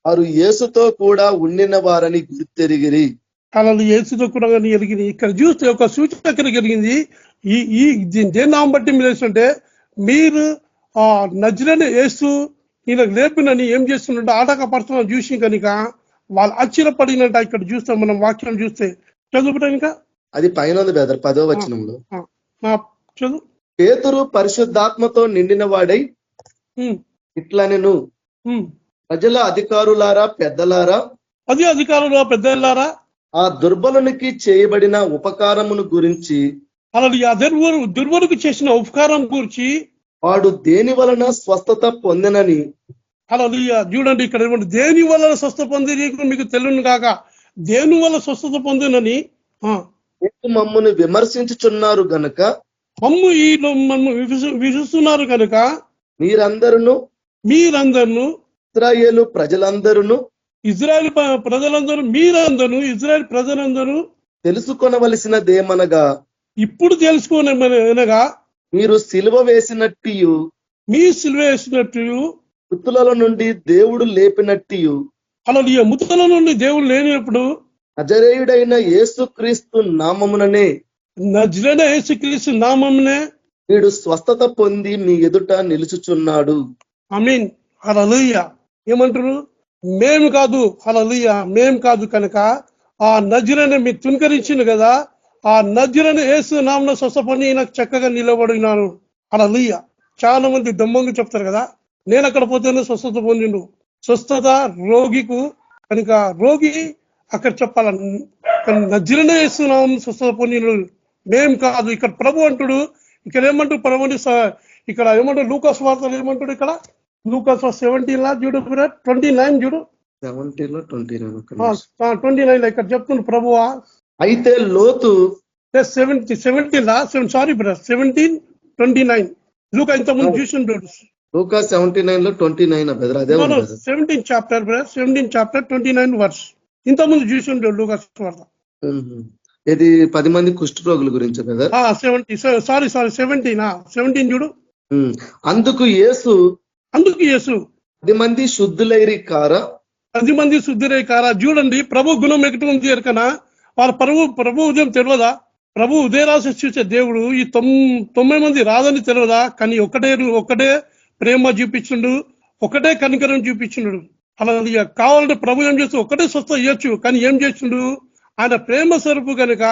వారు యేసుతో కూడా ఉండిన వారని గుర్తెరిగిరి. అలా యేసుతో కూడా ఎరిగింది. ఇక్కడ చూస్తే ఒక సూచన ఎక్కడ జరిగింది. ఈ దేని నామం బట్టి మీరు వేస్తుంటే, మీరు ఆ నజరేయుడైన యేసు ఈయన లేపినని ఏం చేస్తున్నట్టు ఆటంకపరచడం చూసి కనుక వాళ్ళు ఆశ్చర్యపడినట్ట ఇక్కడ చూస్తాం మనం వాక్యం చూస్తే. చదువుతా ఇంకా అది పైన ఉంది బ్రదర్ 10వ వచనంలో. చదువు. పేతురు పరిశుద్ధాత్మతో నిండిన వాడై ఇట్లా నేను ప్రజల అధికారులారా పెద్దలారా, అది అధికారులు పెద్దలారా, ఆ దుర్బలునికి చేయబడిన ఉపకారమును గురించి, అలా ఆ దుర్బలుకు చేసిన ఉపకారం గురించి, వాడు దేని వలన స్వస్థత పొందెనని. అలా చూడండి ఇక్కడ ఏమంటే, దేని వలన స్వస్థ పొంది మీకు తెలును కాక, దేని వల్ల స్వస్థత పొందినని మమ్మును విమర్శించుచున్నారు గనుక, మమ్ము విసుస్తున్నారు కనుక మీరందరూ ఇశ్రాయేలు ప్రజలందరూ ఇజ్రాయెల్ ప్రజలందరూ తెలుసుకొనవలసినదేమనగా, ఇప్పుడు తెలుసుకోనగా మీరు సిలువ వేసినట్టు మృతులలో నుండి దేవుడు లేపినట్టు, అలా మృతుల నుండి దేవుడు లేనప్పుడు నజరేయుడైన యేసుక్రీస్తు నామముననే వీడు స్వస్థత పొంది మీ ఎదుట నిలుచుచున్నాడు. ఆమేన్. హల్లెలూయా. ఏమంటారు? మేము కాదు కనుక ఆ నజరేయుని మీరు తునకరించింది కదా, ఆ నజరేయుని యేసు నామమున స్వస్థపడి నాకు చక్కగా నిలబడినాను. హల్లెలూయా. చాలా మంది దమ్మంగా చెప్తారు కదా, నేను అక్కడ పోతేనే స్వస్థత పొందిండు. స్వస్థత రోగికు కనుక, రోగి అక్కడ చెప్పాల నజరేయుని యేసు నామమున స్వస్థత పొందిండు, మేం కాదు. ఇక్కడ ప్రభు అంటుడు. ఇక్కడ ఏమంటారు ప్రభు? ఇక్కడ ఏమంటారు? లూకాసు వార్తలు ఏమంటాడు? ఇక్కడ లూకాసు 17 చూడు 29 చూడు, 29 ఇక్కడ చెప్తుంది ప్రభువా. అయితే లోతు 17:29 లూకా ఇంతకుముందు చూసిండు. లూకా 17:29 బ్రదర్, అదే 17th చాప్టర్ 29 వర్స్ ఇంతకుముందు చూసిండు లూకాసు వార్త. ఇది 10 మంది కుష్ఠరోగుల గురించి బ్రదర్. 17 చూడు. అందుకు యేసు 10 మంది శుద్ధులైరి కారా, 10 మంది శుద్ధులై కారా. చూడండి ప్రభు గుణం ఎక్కడ ఉంది ఎరకనా? వాళ్ళ ప్రభు ఉదయం తెలియదా? ప్రభు ఉదయరాశి చూసే దేవుడు ఈ 9 మంది రాదని తెలియదా? కానీ ఒకటే ప్రేమ చూపించుండు, ఒకటే కనికరం చూపించుండు. అలా కావాలంటే ప్రభు ఏం చేస్తూ ఒకటే స్వస్థ ఇవ్వచ్చు, కానీ ఏం చేస్తుండు? ఆయన ప్రేమ స్వరూపు కనుక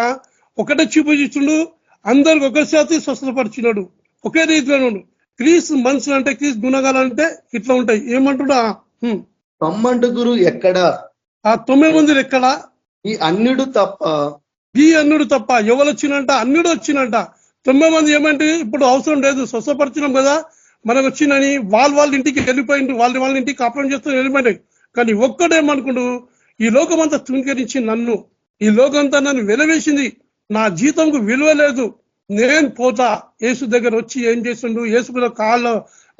ఒకటే చూపించుండు, అందరికి ఒకసారి స్వస్థపరిచినాడు. ఒకే రీతిలో క్రీస్తు మనుషులు అంటే, క్రీస్తు గుణగాలంటే ఇట్లా ఉంటాయి. ఏమంటుడా? 9 ఎక్కడా? ఆ 9 మంది ఎక్కడా? ఈ అన్యుడు తప్ప ఎవరు వచ్చినంట? అన్యుడు వచ్చినంట. 9 మంది ఏమంటే ఇప్పుడు అవసరం లేదు, స్వస్థపరిచినాం కదా మనకు వచ్చినని వాళ్ళ ఇంటికి వెళ్ళిపోయింది, వాళ్ళ ఇంటికి కాపురం చేస్తూ వెళ్ళిపోయింది. కానీ ఒక్కడేమనుకుండు, ఈ లోకమంతా తుంకరించి నన్ను, ఈ లోకంతా నన్ను వెలవేసింది, నా జీతంకు విలువ లేదు, నేను పోతా. యేసు దగ్గర వచ్చి ఏం చేస్తుండు? యేసు కాళ్ళ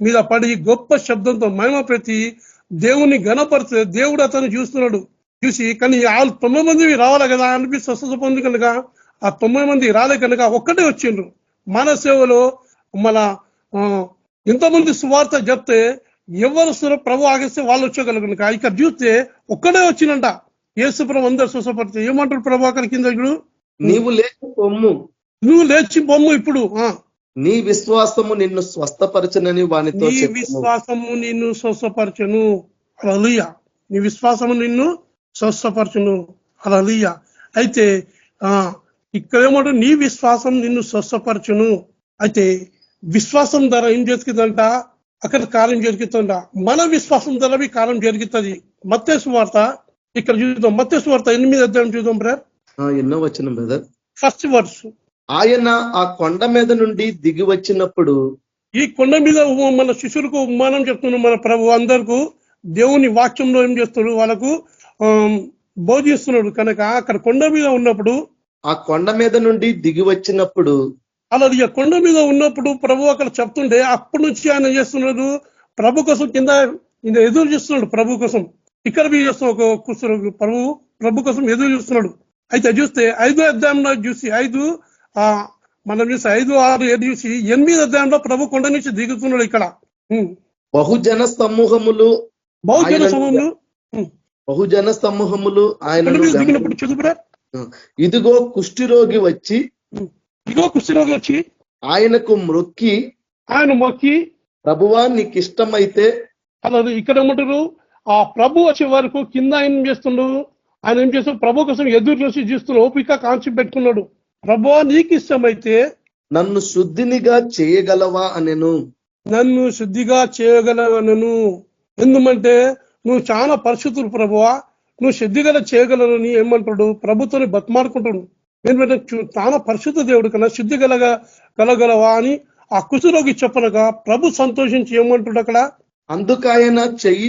మీద పడి గొప్ప శబ్దంతో మహిమ పెట్టి దేవుని ఘనపరిచే దేవుడు అతను చూస్తున్నాడు. చూసి కానీ వాళ్ళు 9 మంది రావాలి కదా అనిపిస్తే స్వస్థత పొంది కనుక ఆ 9 మంది రాలే కనుక ఒక్కటే వచ్చిండ్రు. మన సేవలో మన ఇంతమంది సువార్త చెప్తే ఎవరు ప్రభు ఆగేస్తే వాళ్ళు వచ్చేయగలరు కనుక ఇక్కడ చూస్తే ఒక్కడే వచ్చినంట. యేసు ప్రభు అందరు స్వస్థపడితే ఏమంటారు ప్రభు అక్కడ కింద ఇప్పుడు? నువ్వు లేచి పొమ్ము ఇప్పుడు, నీ విశ్వాసము నిన్ను స్వస్థపరచనని వానితో విశ్వాసము నిన్ను స్వస్థపరచను. హల్లెలూయా. నీ విశ్వాసము నిన్ను స్వస్థపరచును. హల్లెలూయా. అయితే ఇక్కడ ఏమంటారు? నీ విశ్వాసం నిన్ను స్వస్థపరచును. అయితే విశ్వాసం ద్వారా ఏం జరుగుతుందంట, అక్కడ కార్యం జరుగుతుంట. మన విశ్వాసం ద్వారా మీ కార్యం జరుగుతుంది. మత్తయి సువార్త ఇక్కడ చూద్దాం. మత్తయి సువార్త 8వ అధ్యాయం చూద్దాం బ్రదర్. ఎన్నో వచ్చిన బ్రదర్? First verse. ఆయన ఆ కొండ మీద నుండి దిగి వచ్చినప్పుడు, ఈ కొండ మీద మన శిష్యులకు ఉపమానం చెప్తున్నాడు మన ప్రభు. అందరికీ దేవుని వాక్యంలో ఏం చేస్తున్నాడు, వాళ్ళకు బోధిస్తున్నాడు. కనుక అక్కడ కొండ మీద ఉన్నప్పుడు, ఆ కొండ మీద నుండి దిగి వచ్చినప్పుడు, అలా కొండ మీద ఉన్నప్పుడు ప్రభు అక్కడ చెప్తుంటే అప్పటి నుంచి ఆయన చేస్తున్నాడు ప్రభు కోసం కింద ఎదురు చూస్తున్నాడు. ప్రభు కోసం ఇక్కడ చేస్తున్నాడు. ఒక కూర్చున్నాడు ప్రభు కోసం ఎదురు చూస్తున్నాడు. అయితే చూస్తే 5వ అధ్యాయంలో చూసి మనం చూసి 5, 6, 7 చూసి 8వ అధ్యాయంలో ప్రభు కొండ నుంచి దిగుతున్నాడు. ఇక్కడ బహుజన సమూహములు ఆయన దిగినప్పుడు చదువురా. ఇదిగో కుష్ఠరోగి వచ్చి ఆయనకు మొక్కి ప్రభువా నీకు ఇష్టమైతే, అలా ఇక్కడ ఏమంటారు, ఆ ప్రభు వచ్చే వరకు కింద ఆయన చేస్తున్నాడు. ఆయన ఏం చేస్తున్నాడు, ప్రభు కోసం ఎదురు చూసి చూస్తున్నాడు, ఓపిక కాంచి పెట్టుకున్నాడు. ప్రభువా నీకు ఇష్టమైతే నన్ను శుద్ధినిగా చేయగలవా అనెను. నన్ను శుద్ధిగా చేయగలవనను. ఎందుకంటే నువ్వు చాలా పరిశుద్ధులు ప్రభువా, నువ్వు శుద్ధిగా చేయగలనని ఏమంటాడు, ప్రభుత్వాన్ని బతిమాడుకుంటాడు. ఏంటంటే చాలా పరిశుద్ధ దేవుడు కన్నా శుద్ధి కలగలవా అని ఆ కుష్ఠరోగి చెప్పనగా ప్రభు సంతోషించి ఏమంటాడు అక్కడ, అందుకైన చెయ్యి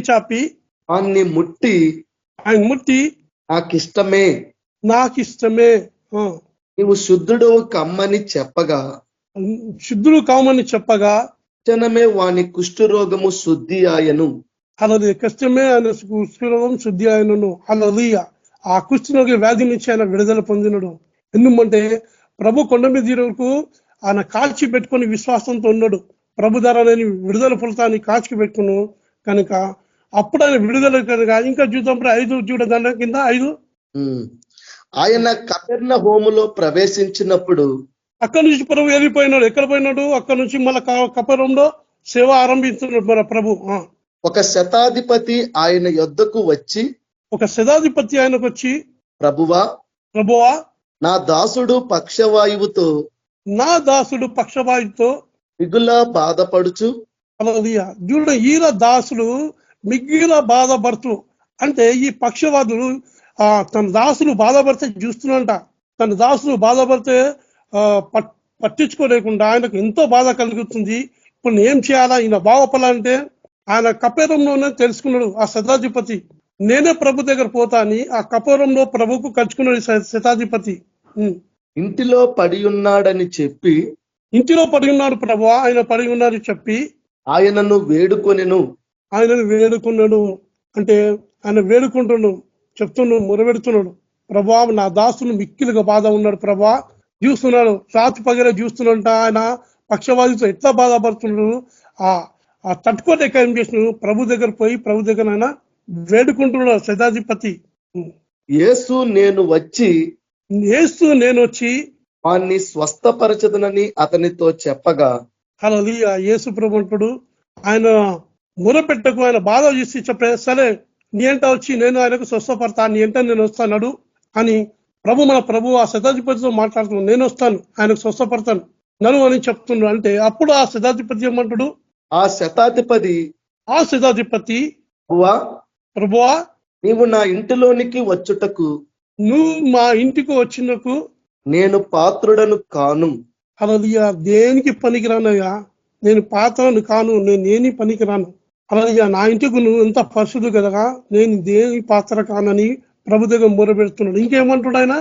చాపి ఆయన ముట్టి నాకిష్టమే నీవు శుద్ధుడు కమ్మని చెప్పగా క్షణమే వాని కుష్ఠరోగము శుద్ధి ఆయను. అలాది కష్టమే ఆయన కుష్ఠరోగం శుద్ధి ఆయనను. అలలియ ఆ కుష్ఠరోగి వ్యాధి నుంచి ఆయన విడుదల పొందినడు. ఎందుకంటే ప్రభు కొండ మీద వరకు ఆయన కాల్చి పెట్టుకుని విశ్వాసంతో ఉన్నాడు. ప్రభు ద్వారా నేను విడుదల ఫలితాన్ని కాల్చి పెట్టుకును కనుక అప్పుడు ఆయన విడుదల కనుక. ఇంకా చూద్దాం 5 చూడగల కింద 5. ఆయన కపెర్నహూములో ప్రవేశించినప్పుడు, అక్కడి నుంచి ప్రభు వెళ్ళిపోయినాడు. ఎక్కడ పోయినాడు, అక్కడ నుంచి మళ్ళా కపెర్నహూములో సేవ ఆరంభిస్తున్నాడు మన ప్రభు. ఒక శతాధిపతి ఆయన యొద్దకు వచ్చి ప్రభువా నా దాసుడు పక్షవాయువుతో మిగులా బాధపడుచు. చూడ ఈయన దాసుడు మిగిలిన బాధపడుతూ అంటే ఈ పక్షవాదులు తన దాసులు బాధపడితే చూస్తున్నంట. తన దాసులు బాధపడితే పట్టించుకోలేకుండా ఆయనకు ఎంతో బాధ కలుగుతుంది. ఇప్పుడు ఏం చేయాలా, ఈయన బాగుపడాలంటే ఆయన కపేరంలోనే తెలుసుకున్నాడు. ఆ శతాధిపతి నేనే ప్రభు దగ్గర పోతా అని ఆ కపేరంలో ప్రభుకు కలుసుకున్నాడు శతాధిపతి. ఇంటిలో పడి ఉన్నాడు ప్రభు, ఆయన పడి ఉన్నాడు చెప్పి ఆయనను వేడుకున్నాడు. అంటే ఆయన వేడుకుంటున్నాడు, చెప్తున్నాడు, మొరబెడుతున్నాడు. ప్రభా నా దాసును మిక్కిలుగా బాధ ఉన్నాడు ప్రభా, చూస్తున్నాడు రాత్రి పగలే చూస్తున్నాడంట. ఆయన పక్షవాదితో ఎట్లా బాధపడుతున్నాడు, ఆ తట్టుకోలేక ఏం చేసినాడు, ప్రభు దగ్గర పోయి ప్రభు దగ్గర ఆయన వేడుకుంటున్నాడు శతాధిపతి. యేసు నేను వచ్చి వాణ్ణి స్వస్థపరచదనని అతనితో చెప్పగా, హల్లెలూయా. యేసు ప్రభు అంటాడు, ఆయన మొరపెట్టకు, ఆయన బాధ చూసి చెప్పే సరే నీ ఎంట వచ్చి నేను ఆయనకు స్వస్థపడతా, నీ ఎంట నేను వస్తాడు అని మన ప్రభు ఆ శతాధిపతితో మాట్లాడుతున్నాడు. నేను వస్తాను, ఆయనకు స్వస్థపడతాను నన్ను అని చెప్తున్నాడు. అంటే అప్పుడు ఆ శతాధిపతి ఏమంటాడు, ఆ శతాధిపతి ప్రభువా నీవు నా ఇంటిలోనికి వచ్చుటకు, నువ్వు మా ఇంటికి వచ్చినకు నేను పాత్రుడను కాను. హల్లెలూయా. దేనికి పనికిరానయ్యా, నేను పాత్రను కాను, నేనేని పనికిరాను. హల్లెలూయా. నా ఇంటికి నువ్వు ఎంత పరిశుద్ధు కదా, నేను దేని పాత్ర కానని ప్రభు దగ్గర మొరబెడుతున్నాడు. ఇంకేమంటాడు ఆయన,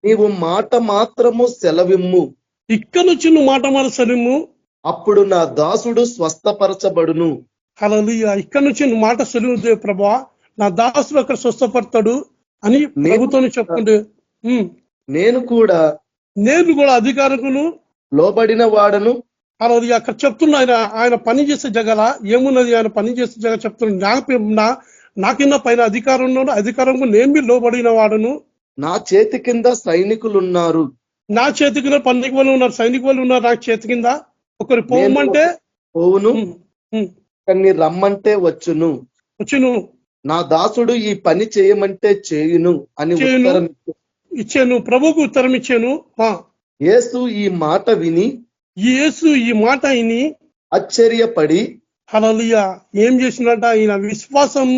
నీవు మాట మాత్రము సెలవిమ్ము, ఇక్కడ నుంచి నువ్వు మాట సెలవిమ్ము, అప్పుడు నా దాసుడు స్వస్థపరచబడును. హల్లెలూయా. ఇక్కడ నుంచి నువ్వు మాట సెలవు దేవు ప్రభా, నా దాసుడు అక్కడ స్వస్థపడతాడు అని ప్రభుతో చెప్పుకుంటే, నేను కూడా అధికారకును లోబడిన వాడను. హల్లెలూయా. అక్కడ చెప్తున్నా ఆయన పని చేసే జగల ఏమున్నది, ఆయన పని చేసే జగ చెప్తున్నా. నాకిన్న పైన అధికారం ఉన్నాడు, అధికారంకు నేను లోబడిన వాడను. నా చేతి కింద సైనికులు ఉన్నారు, నా చేతి కింద పనికి వాళ్ళు ఉన్నారు, సైనిక వాళ్ళు ఉన్నారు నా చేతి కింద. ఒకరు పోవమంటే పోవును, కొన్ని రమ్మంటే వచ్చును. నా దాసుడు ఈ పని చేయమంటే చేయును అని ఇచ్చాను. ప్రభుకు ఉత్తరం ఇచ్చాను. యేసు ఈ మాట విని యేసు ఈ మాట విని ఆశ్చర్యపడి హల్లెలూయా ఏం చేసినట్ట ఆయన విశ్వాసం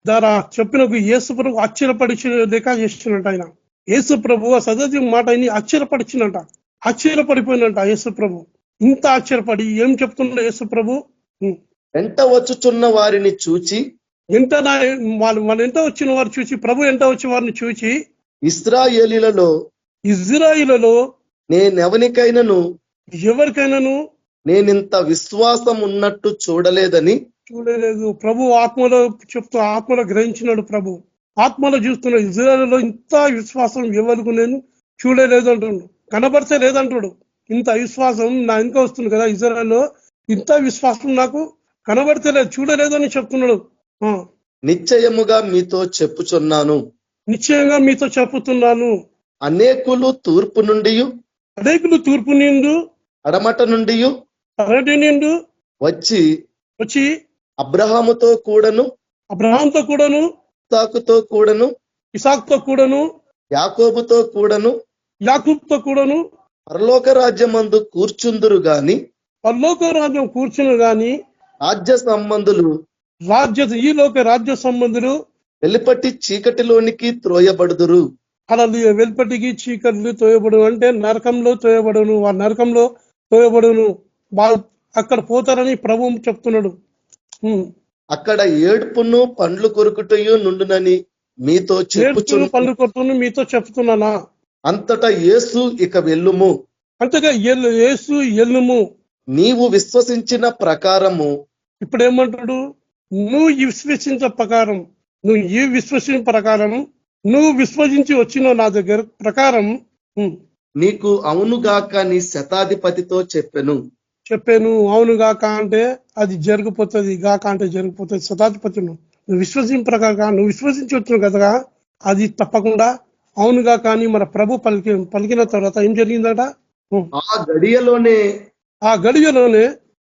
ద్వారా చెప్పినకు యేసు ప్రభు ఆశ్చర్యపడిలేక చేసినట్ట ఆయన. యేసు ప్రభు ఆ సజీవ మాట విని ఆశ్చర్యపడిచినట్ట, ఆశ్చర్యపడిపోయినట్ట యేసు ప్రభు. ఇంత ఆశ్చర్యపడి ఏం చెప్తున్నా యేసు ప్రభు, వెంట వచ్చుచున్న వారిని చూచి ఎంత వాళ్ళు ఎంత వచ్చిన వారు చూసి, ప్రభు ఎంత వచ్చిన వారిని చూచి, ఇజ్రాయిలలో నేనెవరికైనాను నేనింత విశ్వాసం ఉన్నట్టు చూడలేదు. ప్రభు ఆత్మలో ఆత్మలో గ్రహించినాడు. ప్రభు ఆత్మలో చూస్తున్నాడు. ఇజ్రాయిల్లో ఇంత విశ్వాసం ఎవరికి నేను చూడలేదు అంటున్నాడు. కనబడితే లేదంటాడు. ఇంత విశ్వాసం నా ఇంకా వస్తుంది కదా, ఇజ్రాయిల్లో ఇంత విశ్వాసం నాకు కనబడితే లేదు, చూడలేదు అని చెప్తున్నాడు. నిశ్చయంగా మీతో చెప్పుతున్నాను. అనేకులు తూర్పు నుండి అడమట నుండి వచ్చి అబ్రహాముతో కూడాను ఇసాకుతో కూడాను యాకోబుతో కూడాను పరలోక రాజ్యమందు కూర్చుందురు గాని ఈ లోక రాజ్య సంబంధులు వెలుపటి చీకటిలోనికి త్రోయబడుదురు. అలా వెలుపటికి చీకట్లు తోయబడును అంటే నరకంలో తోయబడును. ఆ నరకంలో తోయబడును, అక్కడ పోతారని ప్రభువు చెప్తున్నాడు. అక్కడ ఏడుపును పండ్లు కొరుకుటయు నుండునని మీతో చెప్తున్నానా. అంతటా యేసు ఇక వెళ్ళుము, నీవు విశ్వసించిన ప్రకారము. ఇప్పుడు ఏమంటాడు, నువ్వు విశ్వసించిన ప్రకారం నువ్వు విశ్వసించి వచ్చిన నా దగ్గర ప్రకారం నీకు అవునుగాక నీ శతాధిపతితో చెప్పాను. అవునుగాక అంటే అది జరిగిపోతుంది, గాక అంటే జరిగిపోతుంది. శతాధిపతి నువ్వు విశ్వసించిన ప్రకారం నువ్వు విశ్వసించి వచ్చిన కదా, అది తప్పకుండా అవునుగా. కానీ మన ప్రభు పలికిన తర్వాత ఏం జరిగిందట, ఆ గడియలోనే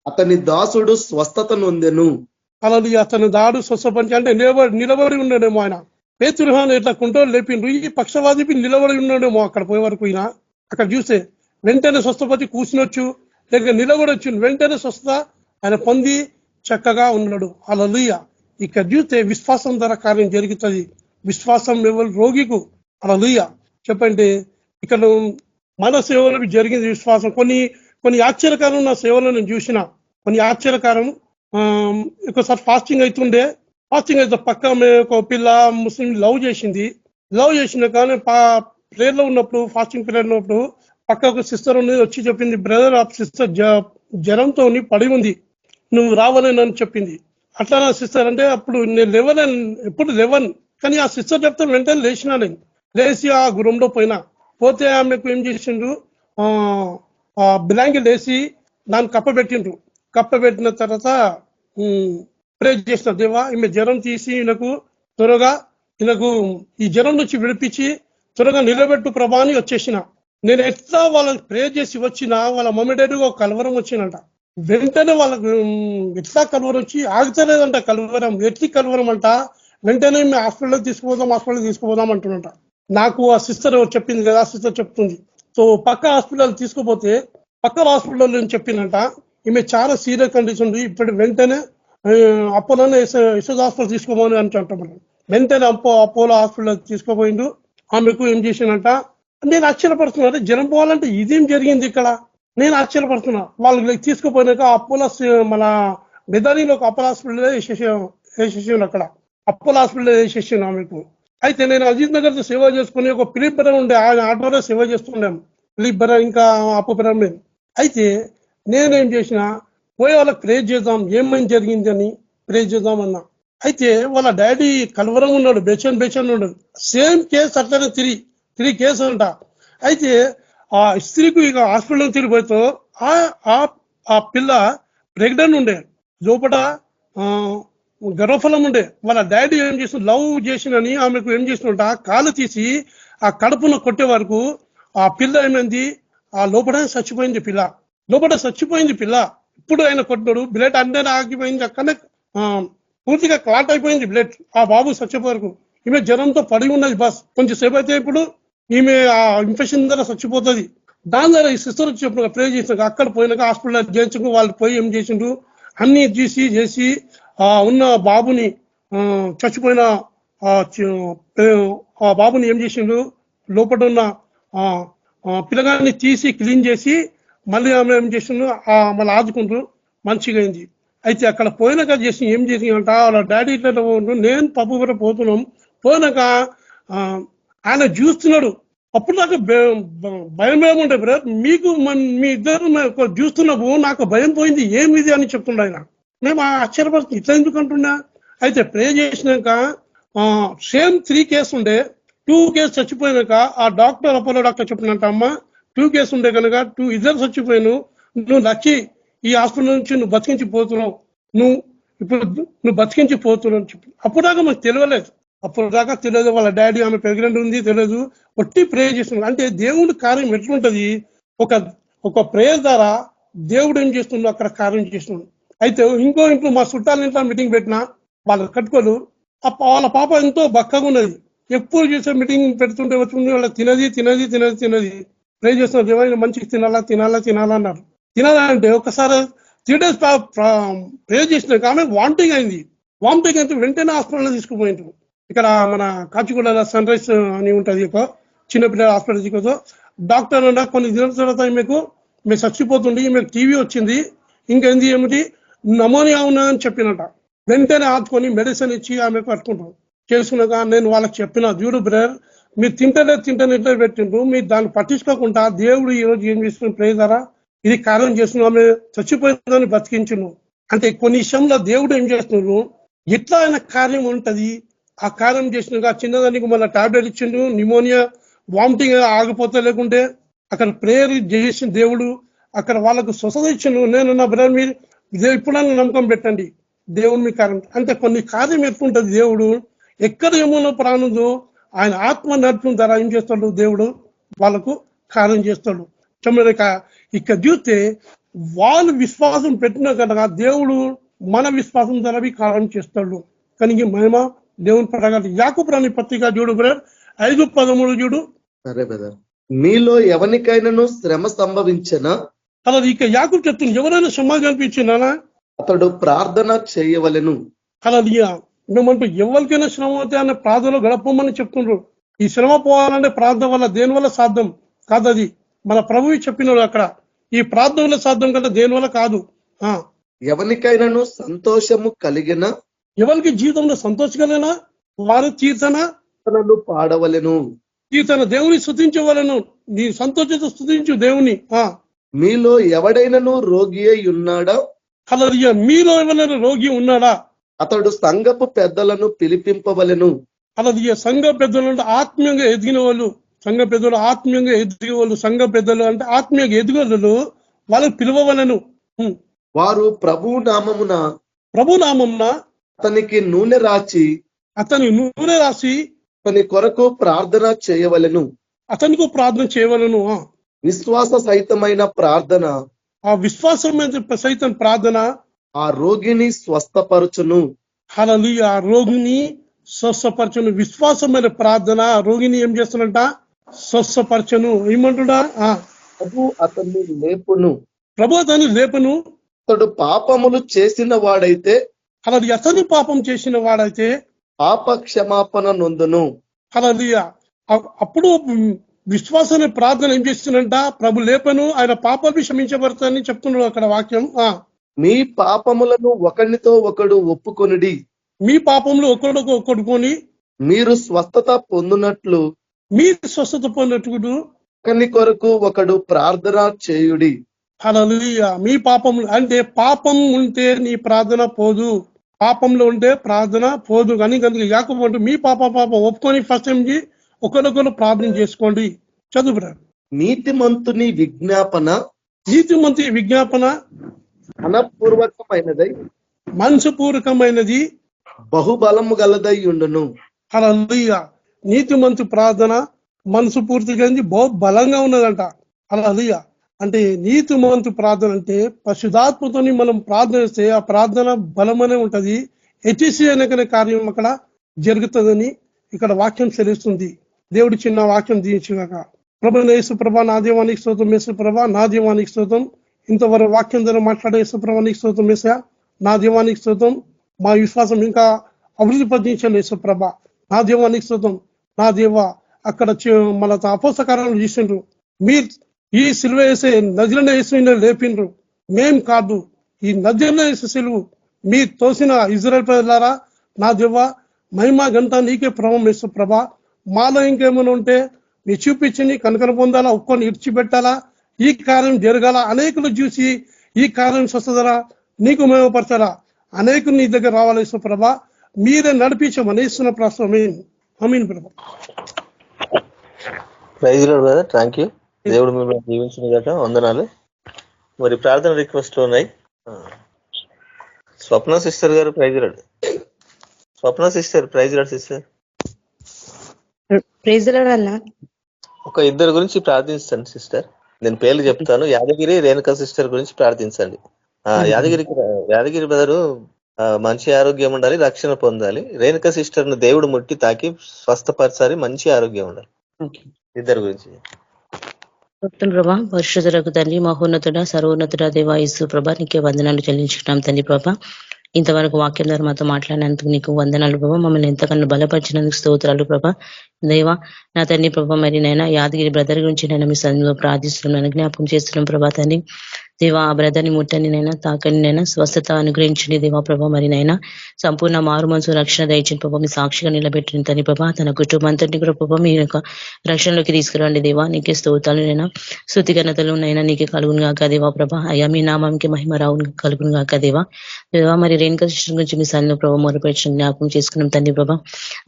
అతని దాసుడు స్వస్థత నొందెను. అలా అతని దాడు స్వస్థపరిచి అంటే నిలబడి ఉన్నాడేమో. ఆయన పేతురుహాను ఇట్లా కుంటోలు లేపిండ్రు, ఈ పక్షవాది నిలబడి ఉన్నాడేమో. అక్కడ పోయే వరకు ఈయన అక్కడ చూస్తే వెంటనే స్వస్థపతి కూర్చునొచ్చు, లేక నిలబడొచ్చు. వెంటనే స్వస్థత ఆయన పొంది చక్కగా ఉన్నాడు. హల్లెలూయా. ఇక్కడ చూస్తే విశ్వాసం ద్వారా కార్యం జరుగుతుంది. విశ్వాసం ఎవరు రోగికు. హల్లెలూయా. చెప్పండి, ఇక్కడ మన సేవలకు జరిగింది విశ్వాసం. కొన్ని ఆశ్చర్యకారం నా సేవలో నేను చూసిన, కొన్ని ఆశ్చర్యకారం. ఒకసారి ఫాస్టింగ్ అయితే పక్క ఒక పిల్ల ముస్లిం లవ్ చేసిన కానీ ప్రేయర్ లో ఉన్నప్పుడు, ఫాస్టింగ్ పీరియడ్ ఉన్నప్పుడు పక్క ఒక సిస్టర్ ఉన్నది వచ్చి చెప్పింది, బ్రదర్ ఆఫ్ సిస్టర్ జ్వరంతో పడి ఉంది, నువ్వు రావాలని చెప్పింది. అట్లా నా సిస్టర్ అంటే అప్పుడు నేను లెవెన్ కానీ ఆ సిస్టర్ చెప్తే వెంటనే లేచినా. నేను లేచి ఆ రూమ్లో పోతే ఆమెకు ఏం చేసిండ్రు, బ్లాంకెట్ వేసి దాన్ని కప్పబెట్టిన తర్వాత ప్రే చేసిన, దేవా ఈమె జ్వరం తీసి ఈయనకు ఈ జ్వరం నుంచి విడిపించి త్వరగా నిలబెట్టు ప్రభా అని వచ్చేసిన. నేను ఎట్లా వాళ్ళకి ప్రే చేసి వచ్చినా వాళ్ళ మొమెంటరీగా ఒక కలవరం వచ్చిందంట. వెంటనే వాళ్ళకు ఎట్లా కలవరం వచ్చి ఆగుతలేదంట. కలవరం ఎట్లి కలవరం అంట. వెంటనే మేము హాస్పిటల్కి తీసుకుపోదాం అంటున్నట. నాకు ఆ సిస్టర్ చెప్పింది కదా, ఆ సిస్టర్ చెప్తుంది. సో పక్క హాస్పిటల్ తీసుకుపోతే పక్క హాస్పిటల్ నుంచి చెప్పిందంట, ఈమె చాలా సీరియస్ కండిషన్ ఉంది, ఇప్పుడు వెంటనే అపోలోనే యశోద హాస్పిటల్ తీసుకోమని అని అంటాం. వెంటనే అపోలో హాస్పిటల్ తీసుకుపోయిండు. ఆమెకు ఏం చేసిందంట, నేను ఆశ్చర్యపడుతున్నా, జ్వరం పోవాలంటే ఇదేం జరిగింది ఇక్కడ, నేను ఆశ్చర్యపడుతున్నా. వాళ్ళకి తీసుకుపోయినాక అపోలో మన మెదానీలో ఒక అపోలో హాస్పిటల్ వేసేసాను. అక్కడ అపోలో హాస్పిటల్ వేసేసాను ఆమెకు. అయితే నేను అజిత్ నగర్ లో సేవ చేసుకుని ఒక ఫిలిప్ బెరా ఉండే, ఆయన ఆటోలో సేవ చేస్తున్నాం. ఫిలిప్ బెరా ఇంకా అప్పు బెరా మేము. అయితే నేనేం చేసిన, పోయి వాళ్ళకి ప్రే చేద్దాం, ఏమైనా జరిగింది అని ప్రే చేద్దాం అన్నా. అయితే వాళ్ళ డాడీ కలవరం ఉన్నాడు, బెచన్ ఉన్నాడు. సేమ్ కేసు అట్లనే తిరిగి కేసు అంట. అయితే ఆ స్త్రీకు ఇక హాస్పిటల్ తిరిగిపోతూ ఆ పిల్ల ప్రెగ్నెంట్ ఉండే, లోపల గర్భఫలం ఉండే. వాళ్ళ డాడీ ఏం చేసిన, లవ్ చేసినని ఆమెకు ఏం చేసినట్ట, కాలు తీసి ఆ కడుపును కొట్టే వరకు ఆ పిల్ల ఏమైంది, ఆ లోపల చచ్చిపోయింది పిల్ల. ఇప్పుడు ఆయన కొట్టినాడు, బ్లడ్ అందరూ ఆగిపోయింది, అక్కడనే పూర్తిగా క్లాట్ అయిపోయింది బ్లడ్. ఆ బాబు చచ్చిపోయే వరకు ఈమె జ్వరంతో పడి ఉన్నది. బస్ కొంచెం సేపు అయితే ఇప్పుడు ఈమె ఆ ఇన్ఫెక్షన్ ద్వారా చచ్చిపోతుంది. దాని ద్వారా ఈ సిస్టర్ చెప్పిన ప్రే చేసినాక అక్కడ పోయినాక హాస్పిటల్ చేయించుకు వాళ్ళు పోయి ఏం చేసిండు అన్ని చేసి ఉన్న బాబుని చచ్చిపోయిన ఆ బాబుని ఏం చేసిండు లోపల ఉన్న పిల్లగాన్ని తీసి క్లీన్ చేసి మళ్ళీ ఆమె ఏం చేసిండు మళ్ళీ ఆదుకుంటూ మంచిగా అయింది. అయితే అక్కడ పోయినాక చేసి ఏం చేసిందంట వాళ్ళ డాడీ ఇట్లా నేను పప్పు కూడా పోతున్నాం పోయినాక ఆయన చూస్తున్నాడు. అప్పుడు నాకు భయం ఏముండే బ్రదర్ మీకు మీ ఇద్దరు చూస్తున్నప్పుడు నాకు భయం పోయింది ఏమిది అని చెప్తుండే ఆయన. మేము ఆశ్చర్యపడుతుంది ఇట్లా ఎందుకు అంటున్నా. అయితే ప్రే చేసినాక సేమ్ 3 కేసు ఉండే 2 కేసు చచ్చిపోయినాక ఆ డాక్టర్ అపోలో డాక్టర్ చెప్పినట్ట అమ్మ 2 కేసు ఉండే కనుక 2 ఇద్దరు చచ్చిపోయాను నువ్వు లక్కీ ఈ హాస్పిటల్ నుంచి నువ్వు బతికించి పోతున్నావు నువ్వు బతికించి పోతున్నావు అని చెప్పి అప్పుడు దాకా మాకు తెలియలేదు. అప్పుడు దాకా తెలియదు వాళ్ళ డాడీ ఆమె ప్రెగ్నెంట్ ఉంది తెలియదు. ఒట్టి ప్రే చేస్తున్నాడు. అంటే దేవుడి కార్యం ఎట్లుంటది ఒక ప్రేయర్ ద్వారా దేవుడు ఏం చేస్తుండో అక్కడ కార్యం చేస్తున్నాడు. అయితే ఇంకో ఇంట్లో మా చుట్టాల ఇంట్లో మీటింగ్ పెట్టినా వాళ్ళు కట్టుకోలు వాళ్ళ పాప ఎంతో బక్కగా ఉన్నది. ఎప్పుడు చేసే మీటింగ్ పెడుతుంటే వచ్చింది వాళ్ళ తినది ప్రే చేస్తున్నారు దేవాన్ని మంచిగా తినాలా అన్నారు. తినాలంటే ఒకసారి 3 days ప్రే చేసినాక ఆమె వామిటింగ్ అయింది. వామిటింగ్ అయితే వెంటనే హాస్పిటల్ తీసుకుపోయింది. ఇక్కడ మన కాచిగూడ సన్ రైజ్ అని ఉంటుంది ఒక చిన్నపిల్లల హాస్పిటల్ తీసుకొచ్చు. డాక్టర్ అన్న కొన్ని దినాల తర్వాత మీకు చచ్చిపోతుంది మీకు టీవీ వచ్చింది ఇంకేంది ఏమిటి నమోనియా ఉన్నదని చెప్పినట. వెంటనే ఆదుకొని మెడిసిన్ ఇచ్చి ఆమె పట్టుకుంటాం చేసుకున్నాక నేను వాళ్ళకి చెప్పిన చూడు బ్రదర్ మీరు తింటనే ఇట్లా పెట్టిండ్రు మీరు దాన్ని పట్టించుకోకుండా దేవుడు ఈ రోజు ఏం చేస్తున్న ప్రే ద్వారా ఇది కార్యం చేస్తున్నావు ఆమె చచ్చిపోయిందని బతికించును. అంటే కొన్ని విషయంలో దేవుడు ఏం చేస్తున్నారు ఎట్లా ఆయన కార్యం ఉంటది. ఆ కార్యం చేసినాక చిన్నదానికి మళ్ళీ టాబ్లెట్ ఇచ్చిండు నిమోనియా వామిటింగ్ ఆగిపోతే లేకుంటే అక్కడ ప్రేయర్ చేసిన దేవుడు అక్కడ వాళ్ళకు స్వస్థత ఇచ్చిండు. నేను నా బ్రదర్ మీరు ఇప్పుడన్నా నమ్మకం పెట్టండి దేవుడు మీ కార్యం. అంటే కొన్ని కార్యం ఎట్లుంటది దేవుడు ఎక్కడ ఏమన్నా ప్రాణుందో ఆయన ఆత్మ నడుపుల ద్వారా ఏం చేస్తాడు దేవుడు వాళ్ళకు కార్యం చేస్తాడు. ఇక్కడ చూస్తే వాళ్ళు విశ్వాసం పెట్టిన కనుక దేవుడు మన విశ్వాసం ద్వారా కార్యం చేస్తాడు. కానీ మహిమ దేవుని పడగలి యాకోబు రాని పత్రిక చూడు బ్రదర్ 5:13 చూడు. సరే బ్రదర్ మీలో ఎవరికైనాను శ్రమ సంభవించనా అలా ఇక యాకోబు చెప్తుంది ఎవరైనా శ్రమ కనిపించినా అతడు ప్రార్థన చేయవలెను. అలా మేమంటూ ఎవరికైనా శ్రమ అవుతే అనే ప్రార్థనలో గడపమని చెప్తుండ్రు. ఈ శ్రమ పోవాలంటే ప్రార్థన వల్ల దేని వల్ల సాధ్యం కాదు. అది మన ప్రభువు చెప్పినాడు అక్కడ ఈ ప్రార్థన వల్ల సాధ్యం కదా దేని వల్ల కాదు. ఎవరికైనాను సంతోషము కలిగిన ఎవరికి జీవితంలో సంతోషకరమైన వారు కీర్తనలు పాడవలెను. కీర్తన దేవుని స్తుతించవలను నీ సంతోషంతో స్తుతించు దేవుని. మీలో ఎవడైనాను రోగి అయి ఉన్నాడా అలా మీలో ఎవరైనా రోగి ఉన్నాడా అతడు సంఘపు పెద్దలను పిలిపింపవలెను. అలా సంఘ పెద్దలు అంటే ఆత్మీయంగా ఎదిగిన వాళ్ళు సంఘ పెద్దలు ఆత్మీయంగా ఎదిగే వాళ్ళు సంఘ పెద్దలు అంటే ఆత్మీయంగా ఎదుగుదలు వాళ్ళకు పిలువవలను. వారు ప్రభు నామమున అతనికి నూనె రాసి అతని కొరకు ప్రార్థన చేయవలెను. అతనికి ప్రార్థన చేయవలను. విశ్వాస సహితమైన ప్రార్థన ఆ విశ్వాసమైన సైతం ప్రార్థన ఆ రోగిని స్వస్థపరచును. హల్లెలూయా. ఆ రోగిని స్వస్థపరచును. విశ్వాసమైన ప్రార్థన ఆ రోగిని ఏం చేస్తున్నట స్వస్థపరచును. ఏమంటుడా ప్రభు అతన్ని లేపును. ప్రభు అతన్ని లేపును. అతడు పాపములు చేసిన వాడైతే అలా అతని పాపం చేసిన వాడైతే పాప క్షమాపణ నొందును. హల్లెలూయా. అప్పుడు విశ్వాసాన్ని ప్రార్థన ఏం చేస్తున్నంట ప్రభు లేపను ఆయన పాపాలు క్షమించబడతానని చెప్తున్నాడు అక్కడ వాక్యం. మీ పాపములను ఒకరితో ఒకడు ఒప్పుకొనుడి. మీ పాపంలో ఒకడుకొని మీరు స్వస్థత పొందునట్లు మీరు స్వస్థత పొందినట్లు ఒకని కొరకు ఒకడు ప్రార్థన చేయుడి. హల్లెలూయా. మీ పాపం అంటే పాపం ఉంటే నీ ప్రార్థన పోదు. పాపంలో ఉంటే ప్రార్థన పోదు. కానీ కనుక యాకోబు అంటూ మీ పాపం ఒప్పుకొని ఫస్ట్ టైం ఒకరికొకరు ప్రార్థన చేసుకోండి. చదువురా. నీతిమంతుని విజ్ఞాపన మనపూర్వకమైనదై మనసుపూర్వకమైనది బహుబలము గలదై ఉండును. హల్లెలూయా. నీతిమంతు ప్రార్థన మనసు పూర్తిగా బహు బలంగా ఉన్నదంట. హల్లెలూయా. అంటే నీతిమంతు ప్రార్థన అంటే పరిశుద్ధాత్మతోని మనం ప్రార్థన చేస్తే ఆ ప్రార్థన బలమనే ఉంటది. హెచ్సి అనే కార్యం అక్కడ జరుగుతుందని ఇక్కడ వాక్యం తెలుస్తుంది. దేవుడి చిన్న వాక్యం దీవించుగాక. ప్రభు యేసు ప్రభ నా దేవానికి స్తోత్రం, యేసు ప్రభ నా దేవానికి స్తోత్రం. ఇంతవరకు వాక్యం ద్వారా మాట్లాడే యేసు ప్రభానికి స్తోత్రం, యేసయ్య నా దేవానికి స్తోత్రం. మా విశ్వాసం ఇంకా అభివృద్ధి పదించాలి యేసు ప్రభ, నా దేవానికి స్తోత్రం. నా దేవ అక్కడ మన అపోస్తకాలను చేసిండ్రు, మీరు ఈ సిలువ వేసే నదిలను వేసి లేపిండ్రు, మేం కాదు ఈ నదిలను వేసే సిలువు మీరు తోసిన ఇజ్రాయెల్ ప్రజలారా, నా దేవ మహిమ గంట నీకే ప్రభావం యేసు ప్రభ. మాలో ఇంకేమైనా ఉంటే మీరు చూపించండి, కనుకను పొందాలా, ఒక్కొని ఇడిచిపెట్టాలా, ఈ కార్యం జరగాల, అనేకులు చూసి ఈ కార్యం స్వస్థతరా నీకు మేమపరచాలా, అనేకులు నీ దగ్గర రావాలి యేసు ప్రభ. మీరే నడిపించమని ఇస్తున్న ప్రశ్న అమీన్ ప్రభ. Praise lord brother, thank you. దేవుడు మిమ్మల్ని దీవించిన గట వందనాలు. మరి ప్రార్థన రిక్వెస్ట్ ఉన్నాయి. స్వప్న సిస్టర్ గారు praise lord. Swapna sister praise lord sister. Praise lord అన్న. ఒక ఇద్దరు గురించి ప్రార్థించండి సిస్టర్, నేను పేర్లు చెప్తాను. యాదగిరి రేణుకా సిస్టర్ గురించి ప్రార్థించండి. యాదగిరి బ్రదరు మంచి ఆరోగ్యం ఉండాలి, రక్షణ పొందాలి. రేణుకా సిస్టర్ ను దేవుడు ముట్టి తాకి స్వస్థపరచాలి, మంచి ఆరోగ్యం ఉండాలి. ఇద్దరు గురించి ప్రభా. పరిశుద్ధులకు తండ్రి, మహోన్నతుడ, సర్వోన్నతుడ దేవా యేసు ప్రభా, నీకే వందనాలు చెల్లించుకుంటాం తండ్రి ప్రభా. ఇంతవరకు వాక్యం ద్వారా మాతో మాట్లాడినందుకు నీకు వందనాలు ప్రభా. మమ్మల్ని ఎంతకన్నా బలపరిచినందుకు స్తోత్రాలు ప్రభా. దేవా నా తండ్రి ప్రభా, మరి నైనా యాదగిరి బ్రదర్ గురించి నేను మీ సన్నిధిలో ప్రార్థిస్తున్నాను, జ్ఞాపకం చేస్తున్నాం ప్రభా తండ్రి. దేవా ఆ బ్రదర్ని ముట్టని నైనా, తాకని నైనా, స్వస్థత అనుగ్రహించండి దేవా ప్రభా. మరి నైనా సంపూర్ణ మారు మనసు రక్షణ దయచిన ప్రభా, మీ సాక్షిగా నిలబెట్టిన తండ్రి ప్రభా. తన కుటుంబంతటిని కూడా ప్రభా మీ యొక్క రక్షణలోకి తీసుకురండి దేవా. నీకే స్తోత్రాలు నైనా, స్తుతిఘనతలు నైనా నీకే కలుగును గాక దేవా ప్రభా. అయ్యా మీ నామానికి మహిమ రావును కలుగును గాక దేవా. దేవా మరి రేణుకా సిస్టర్ గురించి మీ సన్నిధిలో ప్రభా మొరపెట్టిన జ్ఞాపకం చేసుకున్నాం తండ్రి ప్రభా.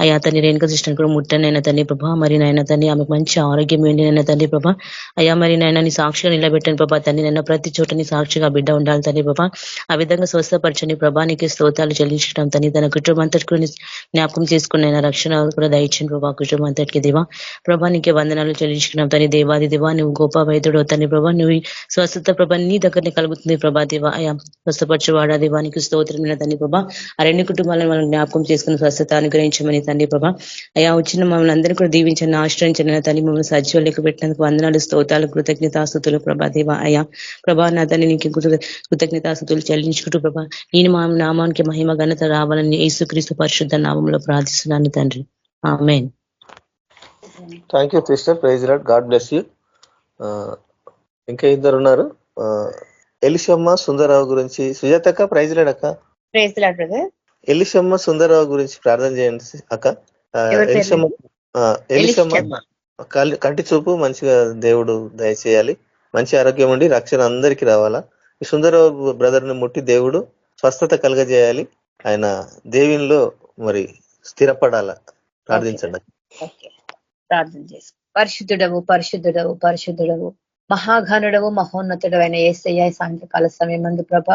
అయ్యా తన్ని రేణుకా సిస్టర్ కూడా ముట్టనైనా తండ్రి ప్రభా. మరి నాయన తండ్రి ఆమెకు మంచి ఆరోగ్యం ఏంటి నైనా తండ్రి ప్రభా. అయ్యా మరి నాయన నీ సాక్షిగా నిలబెట్టండి ప్రభా తండ్రి. నైనా ప్రతి చోట నీ సాక్షిగా బిడ్డ ఉండాలి తండ్రి ప్రభా. ఆ విధంగా స్వస్థపరచండి ప్రభా. నీకే స్తోత్రాలు చెల్లించడం తండ్రి. తన కుటుంబం అంతటి కూడా జ్ఞాపకం చేసుకుని అయినా రక్షణ కూడా దయచండి ప్రభా. కుటుంబం అంతటికి దేవా ప్రభా నీకే వందనాలు చెల్లించుకున్నాం తండ్రి. దేవాది దేవా నువ్వు గొప్ప వైద్యుడు తండ్రి ప్రభా. నువ్వు స్వస్థత ప్రభా నీ దగ్గరనే కలుగుతుంది ప్రభా దేవా. అయ్యా స్వస్థపరచువాడా దేవా నీకు స్తోత్రమైన తండ్రి ప్రభా. ఆ రెండు కుటుంబాలను మనం జ్ఞాపకం చేసుకుని స్వస్థత అనుగ్రహించమని తండ్రి ప్రభా. అయ్యా వచ్చిన మమ్మల్ని అందరూ కూడా దీవించండి, ఆశ్రయించండి తండ్రి. మమ్మల్ని సజీవం లెక్క పెట్టినందుకు వందనాలు, స్తోత్రాలు, కృతజ్ఞతాస్తుతులు ప్రభా దేవా. అయ్యా ప్రభా నా తండ్రి నీకు కృతజ్ఞతాస్తుతులు చెల్లించుకుంటూ ప్రభా నేను మా నామానికి మహిమ ఘనత రావాలని యేసుక్రీస్తు పరిశుద్ధ నామంలో ప్రార్థిస్తున్నాను తండ్రి. Amen. Thank you sister. Praise lord, God bless you. ఇంకా ఇద్దరు ఉన్నారు. ఎలిషమ్మ సుందరరావు గురించి సుజాత అక్క. ప్రైజ్ లార్డ్ అక్క. Praise lord brother. Elishamma Sundararao గురించి ప్రార్థన చేయండి అక్క. ఎలిషమ్మ కంటి చూపు మంచిగా దేవుడు దయచేయాలి, మంచి ఆరోగ్యం ఉండి రక్షణ అందరికీ రావాలా. ఈ సుందరరావు బ్రదర్ ని ముట్టి దేవుడు స్వస్థత కలగజేయాలి, ఆయన దేవునిలో మరి స్థిరపడాలా. ప్రార్థించండి. ప్రార్థన చేసి పరిశుద్ధుడవు పరిశుద్ధుడవు పరిశుద్ధుడవు మహాఘనుడవు మహోన్నతుడు అయిన యేసయ్య సాయంత్రకాల సమయం నందు ప్రభ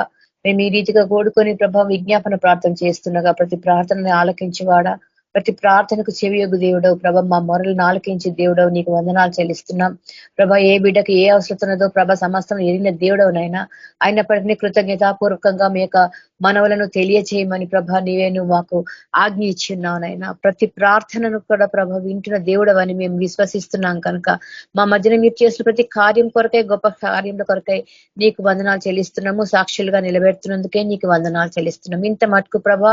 మేము ఈ రీతిగా కూడుకొని ప్రభ విజ్ఞాపన ప్రార్థన చేస్తుండగా ప్రతి ప్రార్థనని ఆలకించేవాడా, ప్రతి ప్రార్థనకు చెవియొగ్గు దేవుడవు ప్రభ, మా మొరలను ఆలకించి దేవుడవు నీకు వందనాలు చెల్లిస్తున్నాం ప్రభ. ఏ బిడ్డకు ఏ అవసరం ఉన్నదో ప్రభ సమస్తం ఎరిగిన దేవుడవునైనా అయినప్పటికీ కృతజ్ఞతాపూర్వకంగా మీ యొక్క మనవులను తెలియచేయమని ప్రభ నీవేను మాకు ఆజ్ఞ ఇచ్చిన్నావునైనా. ప్రతి ప్రార్థనను కూడా ప్రభ వింటున్న దేవుడవని మేము విశ్వసిస్తున్నాం కనుక మా మధ్యన మీరు చేసిన ప్రతి కార్యం కొరకై, గొప్ప కార్యంలో కొరకై నీకు వందనాలు చెల్లిస్తున్నాము. సాక్షులుగా నిలబెడుతున్నందుకే నీకు వందనాలు చెల్లిస్తున్నాం. ఇంత మటుకు ప్రభ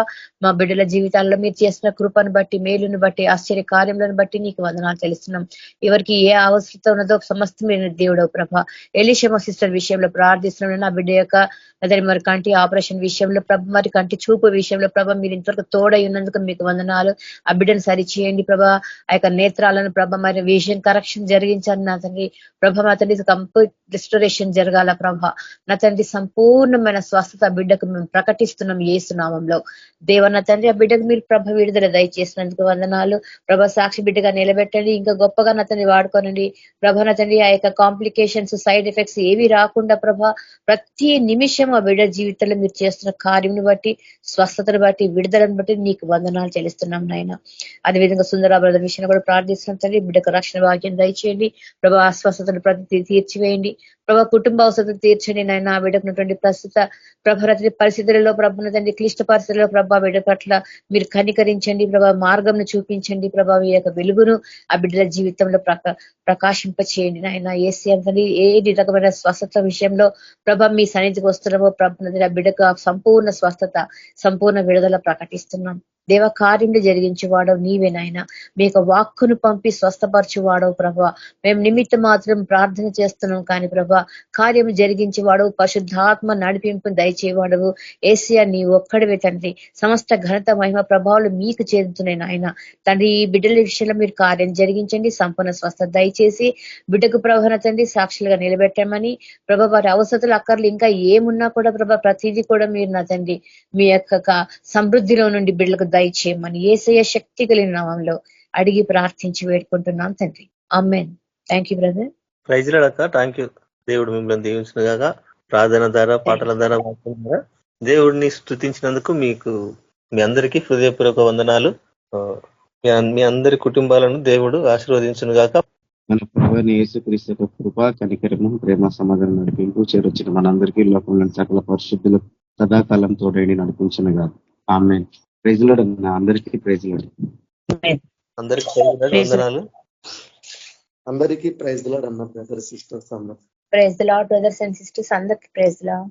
మా బిడ్డల జీవితాల్లో మీరు చేసిన కృపను బట్టి, మేలును బట్టి, ఆశ్చర్య కార్యములను బట్టి నీకు వందనాలు చెల్లిస్తున్నాం. ఎవరికి ఏ అవసరం ఉన్నదో సమస్తమైన దేవుడవు ప్రభ. ఎలీషమ్మ సిస్టర్ విషయంలో ప్రార్థిస్తున్నాం. నా బిడ్డ యొక్క అదే మరి కంటి ఆపరేషన్ విషయంలో ప్రభ, మరి కంటి చూపు విషయంలో ప్రభ మీరు ఇంతవరకు తోడై ఉన్నందుకు మీకు వందనాలు. ఆ బిడ్డను సరిచేయండి ప్రభ. ఆ యొక్క నేత్రాలను ప్రభ మరి విజన్ కరెక్షన్ జరిగించాలి నా తండ్రి ప్రభ. నా తండ్రి కంప్లీట్ రిస్టరేషన్ జరగాల ప్రభ. నా తండ్రి సంపూర్ణమైన స్వస్థత బిడ్డకు మేము ప్రకటిస్తున్నాం యేసునామంలో. దేవన్న తండ్రి ఆ బిడ్డకు మీరు ప్రభ విడుదల దయచేసినందుకు వందనాలు ప్రభ. సాక్షి బిడ్డగా నిలబెట్టండి, ఇంకా గొప్పగా నా తండ్రి వాడుకోనండి ప్రభ. నా తండ్రి ఆ యొక్క కాంప్లికేషన్స్, సైడ్ ఎఫెక్ట్స్ ఏవి రాకుండా ప్రభ ప్రతి నిమిషం ఆ బిడ్డ జీవితంలో మీరు చేస్తున్న కార్యంను బట్టి, స్వస్థతను బట్టి, విడుదలను బట్టి నీకు వందనాలు చెల్లిస్తున్నాం నాయన. అదేవిధంగా సుందర బ్రదర్ విషయాన్ని కూడా ప్రార్థిస్తున్నాం తండ్రి. బిడ్డకు రక్షణ భాగ్యం దయచేయండి ప్రభా. అస్వస్థతను ప్రతి తీర్చివేయండి ప్రభా కుటుంబ అవసరం తీర్చండి నాయన. ఆ బిడ్డకున్నటువంటి ప్రస్తుత ప్రభావ పరిస్థితులలో ప్రభావ తండ్రి, క్లిష్ట పరిస్థితుల్లో ప్రభా బిడ్డ పట్ల మీరు కనికరించండి ప్రభా, మార్గంను చూపించండి ప్రభా, ఈ యొక్క వెలుగును ఆ బిడ్డల జీవితంలో ప్రకాశింప చేయండి నాయన. ఏ రకమైన స్వస్థత విషయంలో ప్రభా మీ సన్నిధికి వస్తున్నామో ప్రభా ఆ బిడ్డకు సంపూర్ణ స్వస్థత, సంపూర్ణ విడుదల ప్రకటిస్తున్నాం. దేవ కార్యములు జరిగించేవాడవు నీవే నాయన. మీ యొక్క వాక్కును పంపి స్వస్థపరచువాడవు ప్రభా. మేము నిమిత్త మాత్రం ప్రార్థన చేస్తున్నాం కానీ ప్రభా కార్యము జరిగించేవాడవు, పరిశుద్ధాత్మ నడిపింపు దయచేవాడవు. ఏసియా నీ ఒక్కడివే తండ్రి. సమస్త ఘనత మహిమ ప్రభావాలు మీకు చేరుతున్నాయి నాయన. తండ్రి ఈ బిడ్డల విషయంలో మీరు కార్యం జరిగించండి, సంపూర్ణ స్వస్థత దయచేసి బిడ్డకు ప్రభాన తండ్రి సాక్షులుగా నిలబెట్టామని ప్రభా, వారి అవసరాలు అక్కర్లు ఇంకా ఏమున్నా కూడా ప్రభా ప్రతిదీ కూడా మీరు నా తండ్రి మీ యొక్క సమృద్ధిలో నుండి బిడ్డలకు దయచేయమని యేసయ్య శక్తి కలిగిన నామంలో అడిగి ప్రార్థించి వేడుకుంటున్నాం తండ్రి. Amen. Thank you brother. Praise లాడక. Thank you. దేవుడు మిమ్మల్ని దీవించినగా ప్రార్థన ద్వారా, పాటల ద్వారా, వాక్యం ద్వారా దేవుడిని స్తుతించినందుకు మీకు మీ అందరికీ హృదయపూర్వక వందనాలు. మీ అందరి కుటుంబాలను దేవుడు ఆశీర్వదించును గాక. మన ప్రభువైన యేసుక్రీస్తు యొక్క కృప, కనికరము, ప్రేమ, సమాధానం నడిపింపు చేరొచ్చిన మనందరికీ లోకంలోని సకల పరిశుద్ధులు సదాకాలం తోడైన నడిపించునుగా. ఆమేన్. ప్రైజ్ లార్డ్ అన్న. అందరికీ ప్రైజ్ లార్డ్. అందరికీ వందనాలు. అందరికీ ప్రైజ్ లార్డ్ అన్న. బ్రదర్ సిస్టర్స్ అన్న. Praise the Lord brothers and sisters, అందరికీ ప్రైజ్ ది లార్డ్.